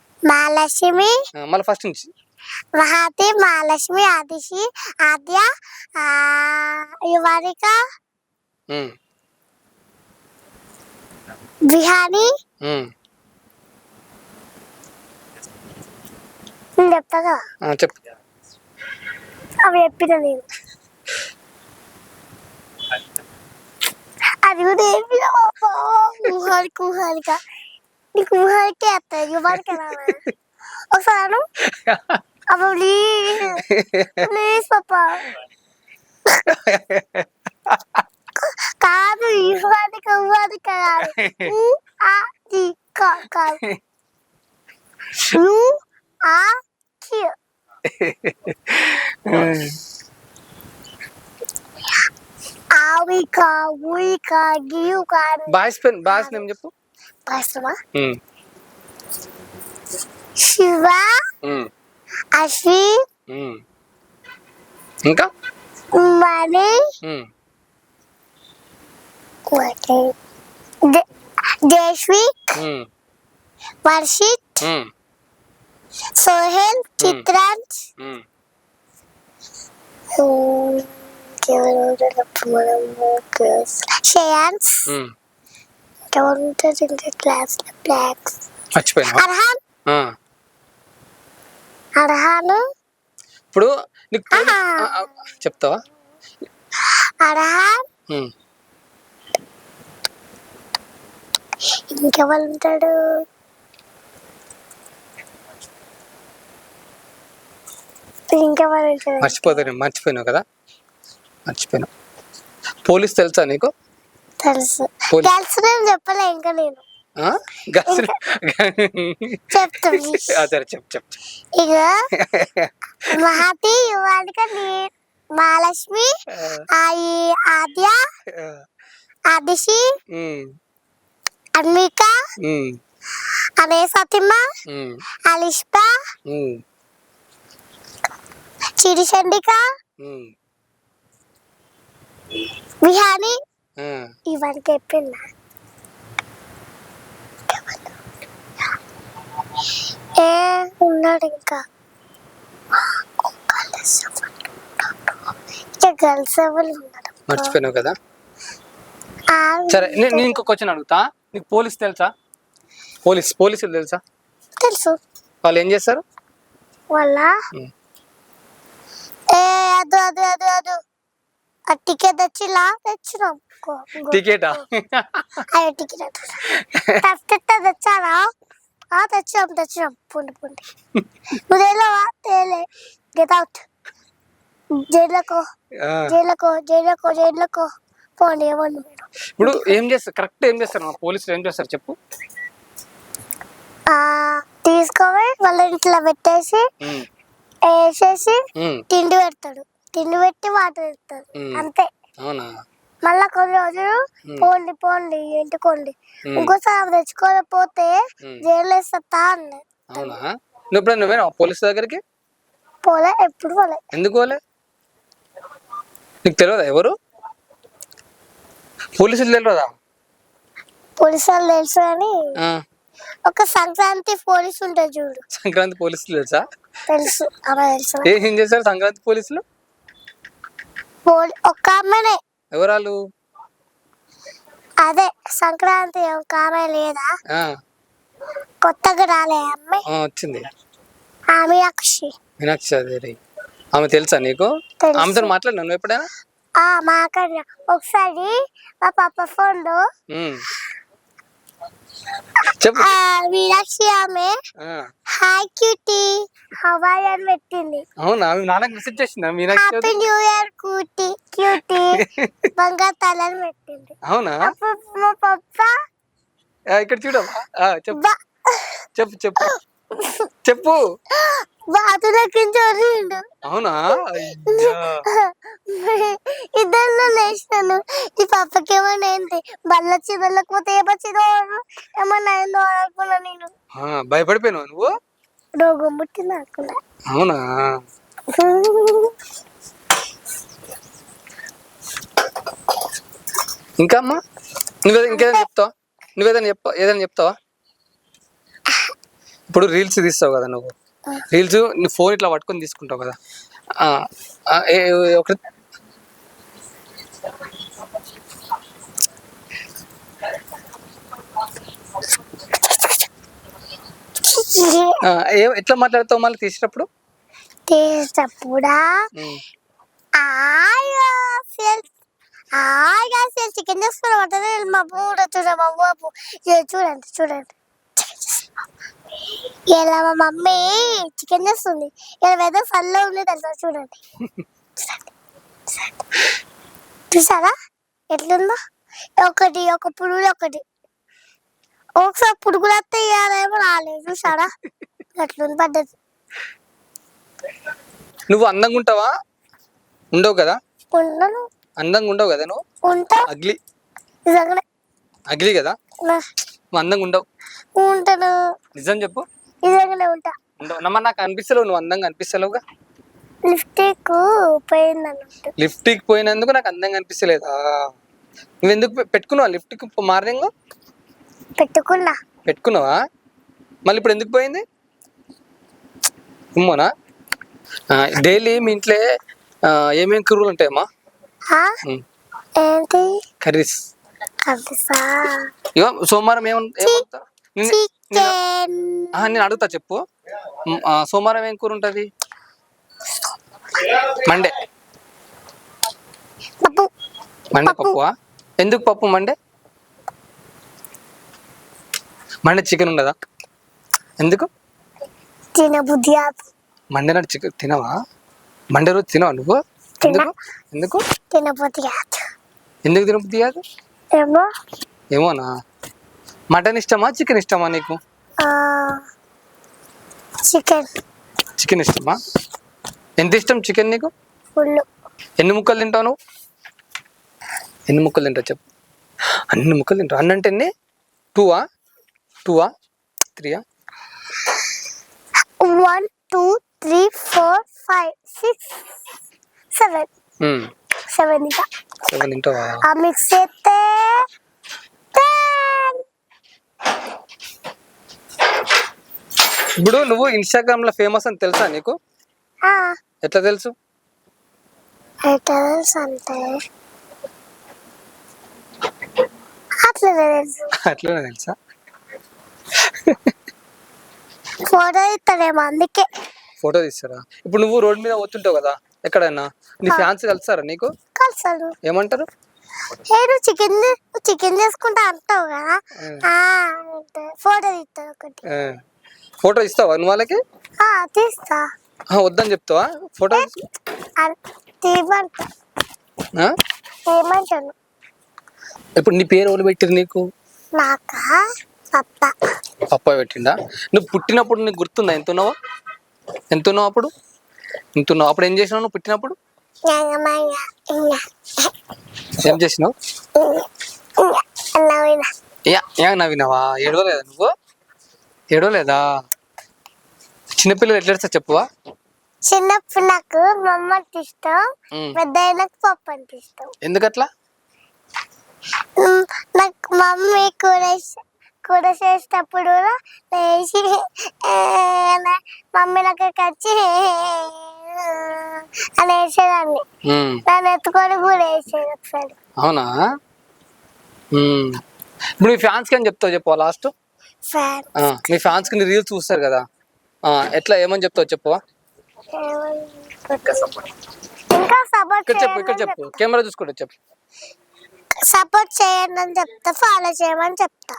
మళ్ళీ ఫస్ట్ నుంచి. మహాతి, మహాలక్ష్మి, ఆదిశి, ఆద్య, యువానిక, విహాని. చెప్తా కదా? చెప్పు. అవి చెప్పిన నేను. అది కూడా ఏమి ఊహారిక నీకు ఊహారికే వస్తాయి యువానికి ఒకసారి అబ్బా ప్లీజ్ పాపా కాదు ఊహారిక కాదు కాదు బాయ్స్ నేమ్ చెప్పు. శివ, అశ్విన్, ఇంకా మణి, జయశ్విక్, వర్షిత్, సోహెల్, చిత్రాంశ్, శ్రేయాన్స్, క్లాస్ బ్లాక్స్, అర్హాన్, ఇప్పుడు నీకు చెప్తావా? అర్హాన్, ఇంకెవరు ఉంటాడు? మర్చిపోయినావు కదా, మర్చిపోయినావు. పోలీస్ తెలుసా నీకు? తెలుసు. నేను చెప్పలే ఇంకా నేను సరే చెప్పు. ఇక మహతి, యువానిక, మహాలక్ష్మి, ఆద్య, ఆదిశి, అన్మిక, అనే ఫాతిమా, అలిష్పా, చిరి చండిక, విహాని, ఇవన్నీ చెప్పిందా? ఉన్నాడు ఇంకా గర్ల్స్ ఎవరు ఉన్నారు? మర్చిపోయినావు కదా. సరే నేను ఇంకో క్వశ్చన్ అడుగుతా. నీకు పోలీస్ తెలుసా? పోలీసులు తెలుసా? తెలుసు. వాళ్ళు ఏం చేస్తారు? వాళ్ళ అదు టికెట్ తెచ్చినాం. టికెటా? టికెట్ తెచ్చారా? తెచ్చినాం. పుండి నువ్వు తేలే. Get out. జైలుకో పోండి. ఇవ్వండి. ఇప్పుడు ఏం చేస్తారు? కరెక్ట్ ఏం చేస్తారు పోలీసులు? ఏం చేస్తారు చెప్పు. తీసుకోవాలి వాళ్ళ ఇంట్లో పెట్టేసి వేసేసి తిండి పెడతాడు. తిండి పెట్టి వాటర్ ఇస్తాడు. అంతే. అవునా? మళ్ళా కొన్ని రోజులు పోండి ఇంటికోండి. ఇంకోసారి తెచ్చుకోకపోతే జైలు వేస్తా అన్నది. అవునా? నువ్వు నువ్వేనా పోలీసు దగ్గరికి పోలే? ఎప్పుడు పోలే. ఎందుకు పోలే? నీకు తెలియదా ఎవరు పోలీసులు? తెలియదా? పోలీసులు తెలుసు కానీ ఒక సంక్రాంతి పోలీసు ఉంటుంది చూడు. సంక్రాంతి పోలీసులు తెలుసా? తెలుసు. ఏం చేస్తారు సంక్రాంతి పోలీసులు? ఒక్క అమ్మాయినే. ఎవరాలు? అదే సంక్రాంతి ఒక అమ్మాయి లేదా, కొత్తగా రాలే అమ్మాయి వచ్చింది. మీనాక్షి. అదే ఆమె తెలుసా నీకు? ఆమెతో మాట్లాడినా నువ్వు ఎప్పుడైనా? మాట్లాడినా ఒకసారి. మా పాప ఫోన్ లో మీనాక్షి ఆమె hi cutie how are you అని పెట్టింది. అవునా? నాన్నకి మెసేజ్ చేసిందా Meenakshi? Happy new year cutie బంగారు తలని పెట్టింది. అవునా? మా పాప ఇక్కడ చూడమ్మా. చెప్పు. బాతులకి చొరిండు. అవునా? ఇద్దరు లేచినాను. ఈ పప్పకి ఏమన్నా అయింది, బల్ల చిదలకపోతే ఏమన్నా అయిందో అనుకున్నా. నేను భయపడిపోయినావు నువ్వు? రోగం పుట్టింది అనుకున్నా. అవునా? ఇంకా అమ్మా ఏదైనా చెప్తావా? ఇప్పుడు రీల్స్ తీస్తావు కదా నువ్వు. రీల్స్ నీ ఫోన్ ఇట్లా పట్టుకొని తీసుకుంటావు కదా. ఒక ఎట్లా మాట్లాడతావు మళ్ళీ తీసేటప్పుడు? చికెన్ చేసుకున్నాం మా కూడా చూడ మా బాబు చూడండి చూడండి ఇలా మా మమ్మీ చికెన్ చేస్తుంది ఇలా వెదర్ ఫన్ లో ఉంది తెలుసా చూడండి చూసారా ఎట్లుందో ఒకటి ఒక పురుగులు ఒకసారి పురుగులు వస్తే ఇవ్వాలేమో రాలేదు చూసారా అట్లుంది పద్ధతి. నువ్వు అందంగా ఉంటావా? ఉండవు కదా. ఉండను. అందంగా ఉండవు కదా నువ్వు. ఉంటా. అగ్లీ. నిజంగానే. అగ్లీ కదా. నువ్వు అందంగా ఉండవు. ఉంటాను. నిజం చెప్పు. నిజంగానే ఉంటా. ఉండవు. నాకు అనిపిస్తలేవు, నువ్వు అందంగా అనిపిస్తలేవుగా. లిప్స్టిక్ పోయిందన్నట్టు. లిప్స్టిక్ పోయినందుకు నాకు అందంగా అనిపిస్తలేదా? నువ్వు ఎందుకు పెట్టుకున్నావా లిప్స్టిక్ మార్నింగ్? పెట్టుకున్నావా? మళ్ళీ ఇప్పుడు ఎందుకు పోయింది? ఉమ్మోనా? డైలీ మీ ఇంట్లో ఏమేమి కూరలు ఉంటాయమ్మా? ఏంటి కర్రీస్? ఇగో సోమవారం ఏమంటా నేను అడుగుతా చెప్పు. సోమవారం ఏం కూర ఉంటది? మండే పప్పువా? ఎందుకు పప్పు మండే చికెన్ ఉండదా? ఎందుకు తినబుద్ధి? మండే నాడు చికెన్ తినవా? మండే రోజు తినవా నువ్వు? ఎందుకు తినబుద్ధి? ఎందుకు తినబుద్ధి కాదు? ఏమోనా? మటన్ ఇష్టమా చికెన్ ఇష్టమా నీకు? చికెన్ ఇష్టమా? ఎంత ఇష్టం చికెన్ నీకు? ఎన్ని ముక్కలు తింటావు నువ్వు? ఎన్ని ముక్కలు తింటావు చెప్పు. అన్ని ముక్కలు తింటావు. అన్నంటే ఎన్ని? 2 3 1 2 3 4 5 6 7 7 తింటావా? మిక్స్ చేస్తే ఇప్పుడు నువ్వు ఇన్స్టాగ్రామ్ లో ఫేమస్ అని తెలుసా నీకు? ఎట్లా తెలుసు? అంటే అట్లనే తెలుసా? ఫోటో ఇస్తాడేమో అందుకే. ఫోటో తీస్తారా? ఇప్పుడు నువ్వు రోడ్ మీద పోతుంటావు కదా ఎక్కడైనా, నీ ఫ్యాన్స్ కలిసారా నీకు? కలిసారు. ఏమంటారు? చికెన్ చేసుకుంటా అంటావు కదా, ఫోటో తీస్తా ఒకటి. ఫోటో ఇస్తావా నువ్వు వాళ్ళకి? తీస్తా. వద్దని చెప్తావా? ఫోటో తీయమంటాను. ఇప్పుడు నీ పేరు ఎవరు పెట్టిరు నీకు? నాకా? పప్ప పెట్టిండా? నువ్వు పుట్టినప్పుడు నీకు గుర్తుందా? ఎంత ఉన్నావు అప్పుడు? అప్పుడు ఏం చేసినావు నువ్వు పుట్టినప్పుడు? ఏం చేసినావు? నవ్వినావా? ఏడవలేదా నువ్వు? ఏడవలేదా? చిన్నపిల్లలు ఎట్లా ఏడుస్తా చెప్పువా? చిన్నప్పుడు నాకు మమ్మ అంటే ఇష్టం, పెద్ద అయినాక పప్పు అంటే ఇష్టం. ఎందుకట్లా? నాకు మమ్మీ కూర చేసేటప్పుడు వేసి మమ్మీ నాకు వచ్చి అని వేసేదాన్ని, నన్ను ఎత్తుకొని కూడా వేసేది ఒకసారి. అవునా? ఇప్పుడు మీ ఫ్యాన్స్ కి అని చెప్తావు చెప్పవా లాస్ట్? మీ ఫ్యాన్స్ కి రీల్స్ చూస్తారు కదా, ఎట్లా ఏమని చెప్తావు చెప్పవా? ఇంకా సపోర్ట్ ఇక్కడ చెప్పు, కెమెరా చూసుకుంటా చెప్పు. సపోర్ట్ చేయండి అని చెప్తా, ఫాలో చేయమని చెప్తా.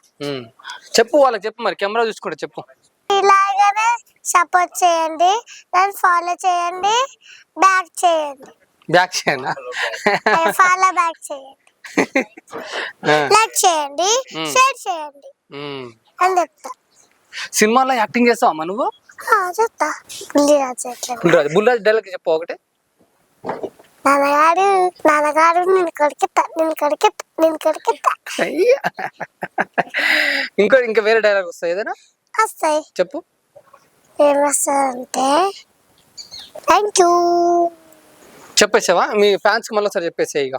చెప్పు వాళ్ళకి చెప్పు, మరి కెమెరా చూసుకుంటా చెప్పు. ఇలాగనే సపోర్ట్ చేయండి, నన్ను ఫాలో చేయండి, బ్యాక్ చేయండి. బ్యాక్ చేయనా? ఫాలో బ్యాక్ చేయండి, లైక్ చేయండి, షేర్ చేయండి అని చెప్తా. సినిమాలో యాక్టింగ్ చేస్తావా నువ్వు? చెప్తా. బుల్రాజ్ డైలాగ్ చెప్పు ఒకటి. నాన్నగారు నేను కొడుకుతా. ఇంకా వేరే డైలాగ్ వస్తాయి ఏదైనా? వస్తాయి. చెప్పు. ఏమొస్తాయంటే థ్యాంక్ యూ చెప్పేసావా? మీ ఫ్యాన్స్ కి మళ్ళీ ఒకసారి చెప్పేసా ఇక.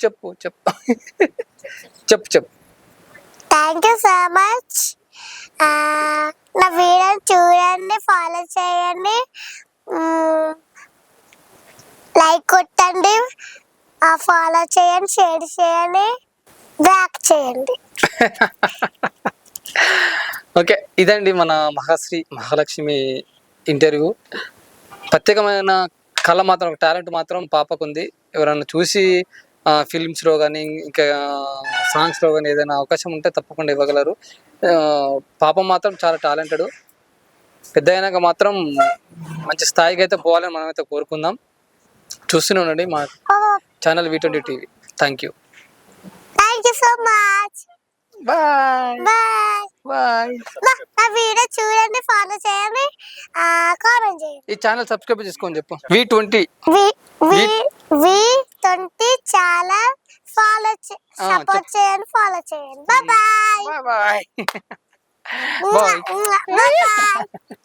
చెప్పు థ్యాంక్ యూ సో మచ్. నా వీడియో చూడండి, ఫాలో చేయండి, లైక్ కొట్టండి, ఫాలో చేయండి, షేర్ చేయండి, బ్యాక్ చేయండి. ఓకే, ఇదండి మన మహాశ్రీ మహాలక్ష్మి ఇంటర్వ్యూ. ప్రత్యేకమైన కళ మాత్రం టాలెంట్ మాత్రం పాపకు ఉంది. ఎవరన్నా చూసి ఫిల్మ్స్లో కానీ ఇంకా సాంగ్స్లో కానీ ఏదైనా అవకాశం ఉంటే తప్పకుండా ఇవ్వగలరు. పాప మాత్రం చాలా టాలెంటెడ్. పెద్ద అయినాక మాత్రం మంచి స్థాయికి అయితే పోవాలని మనమైతే కోరుకుందాం. చూస్తూనే ఉండండి మా channel V20 TV. Thank you so much. Bye bye. Bye. నా వీడియో చూడండి, ఫాలో చేయండి, కామెంట్ చేయండి. ఈ ఛానల్ సబ్స్క్రైబ్ చేసుకోండి చెప్పు. V20 V20 చాలా ఫాలో సపోర్ట్ చేయండి, ఫాలో చేయండి. Bye bye. Bye bye. Bye bye.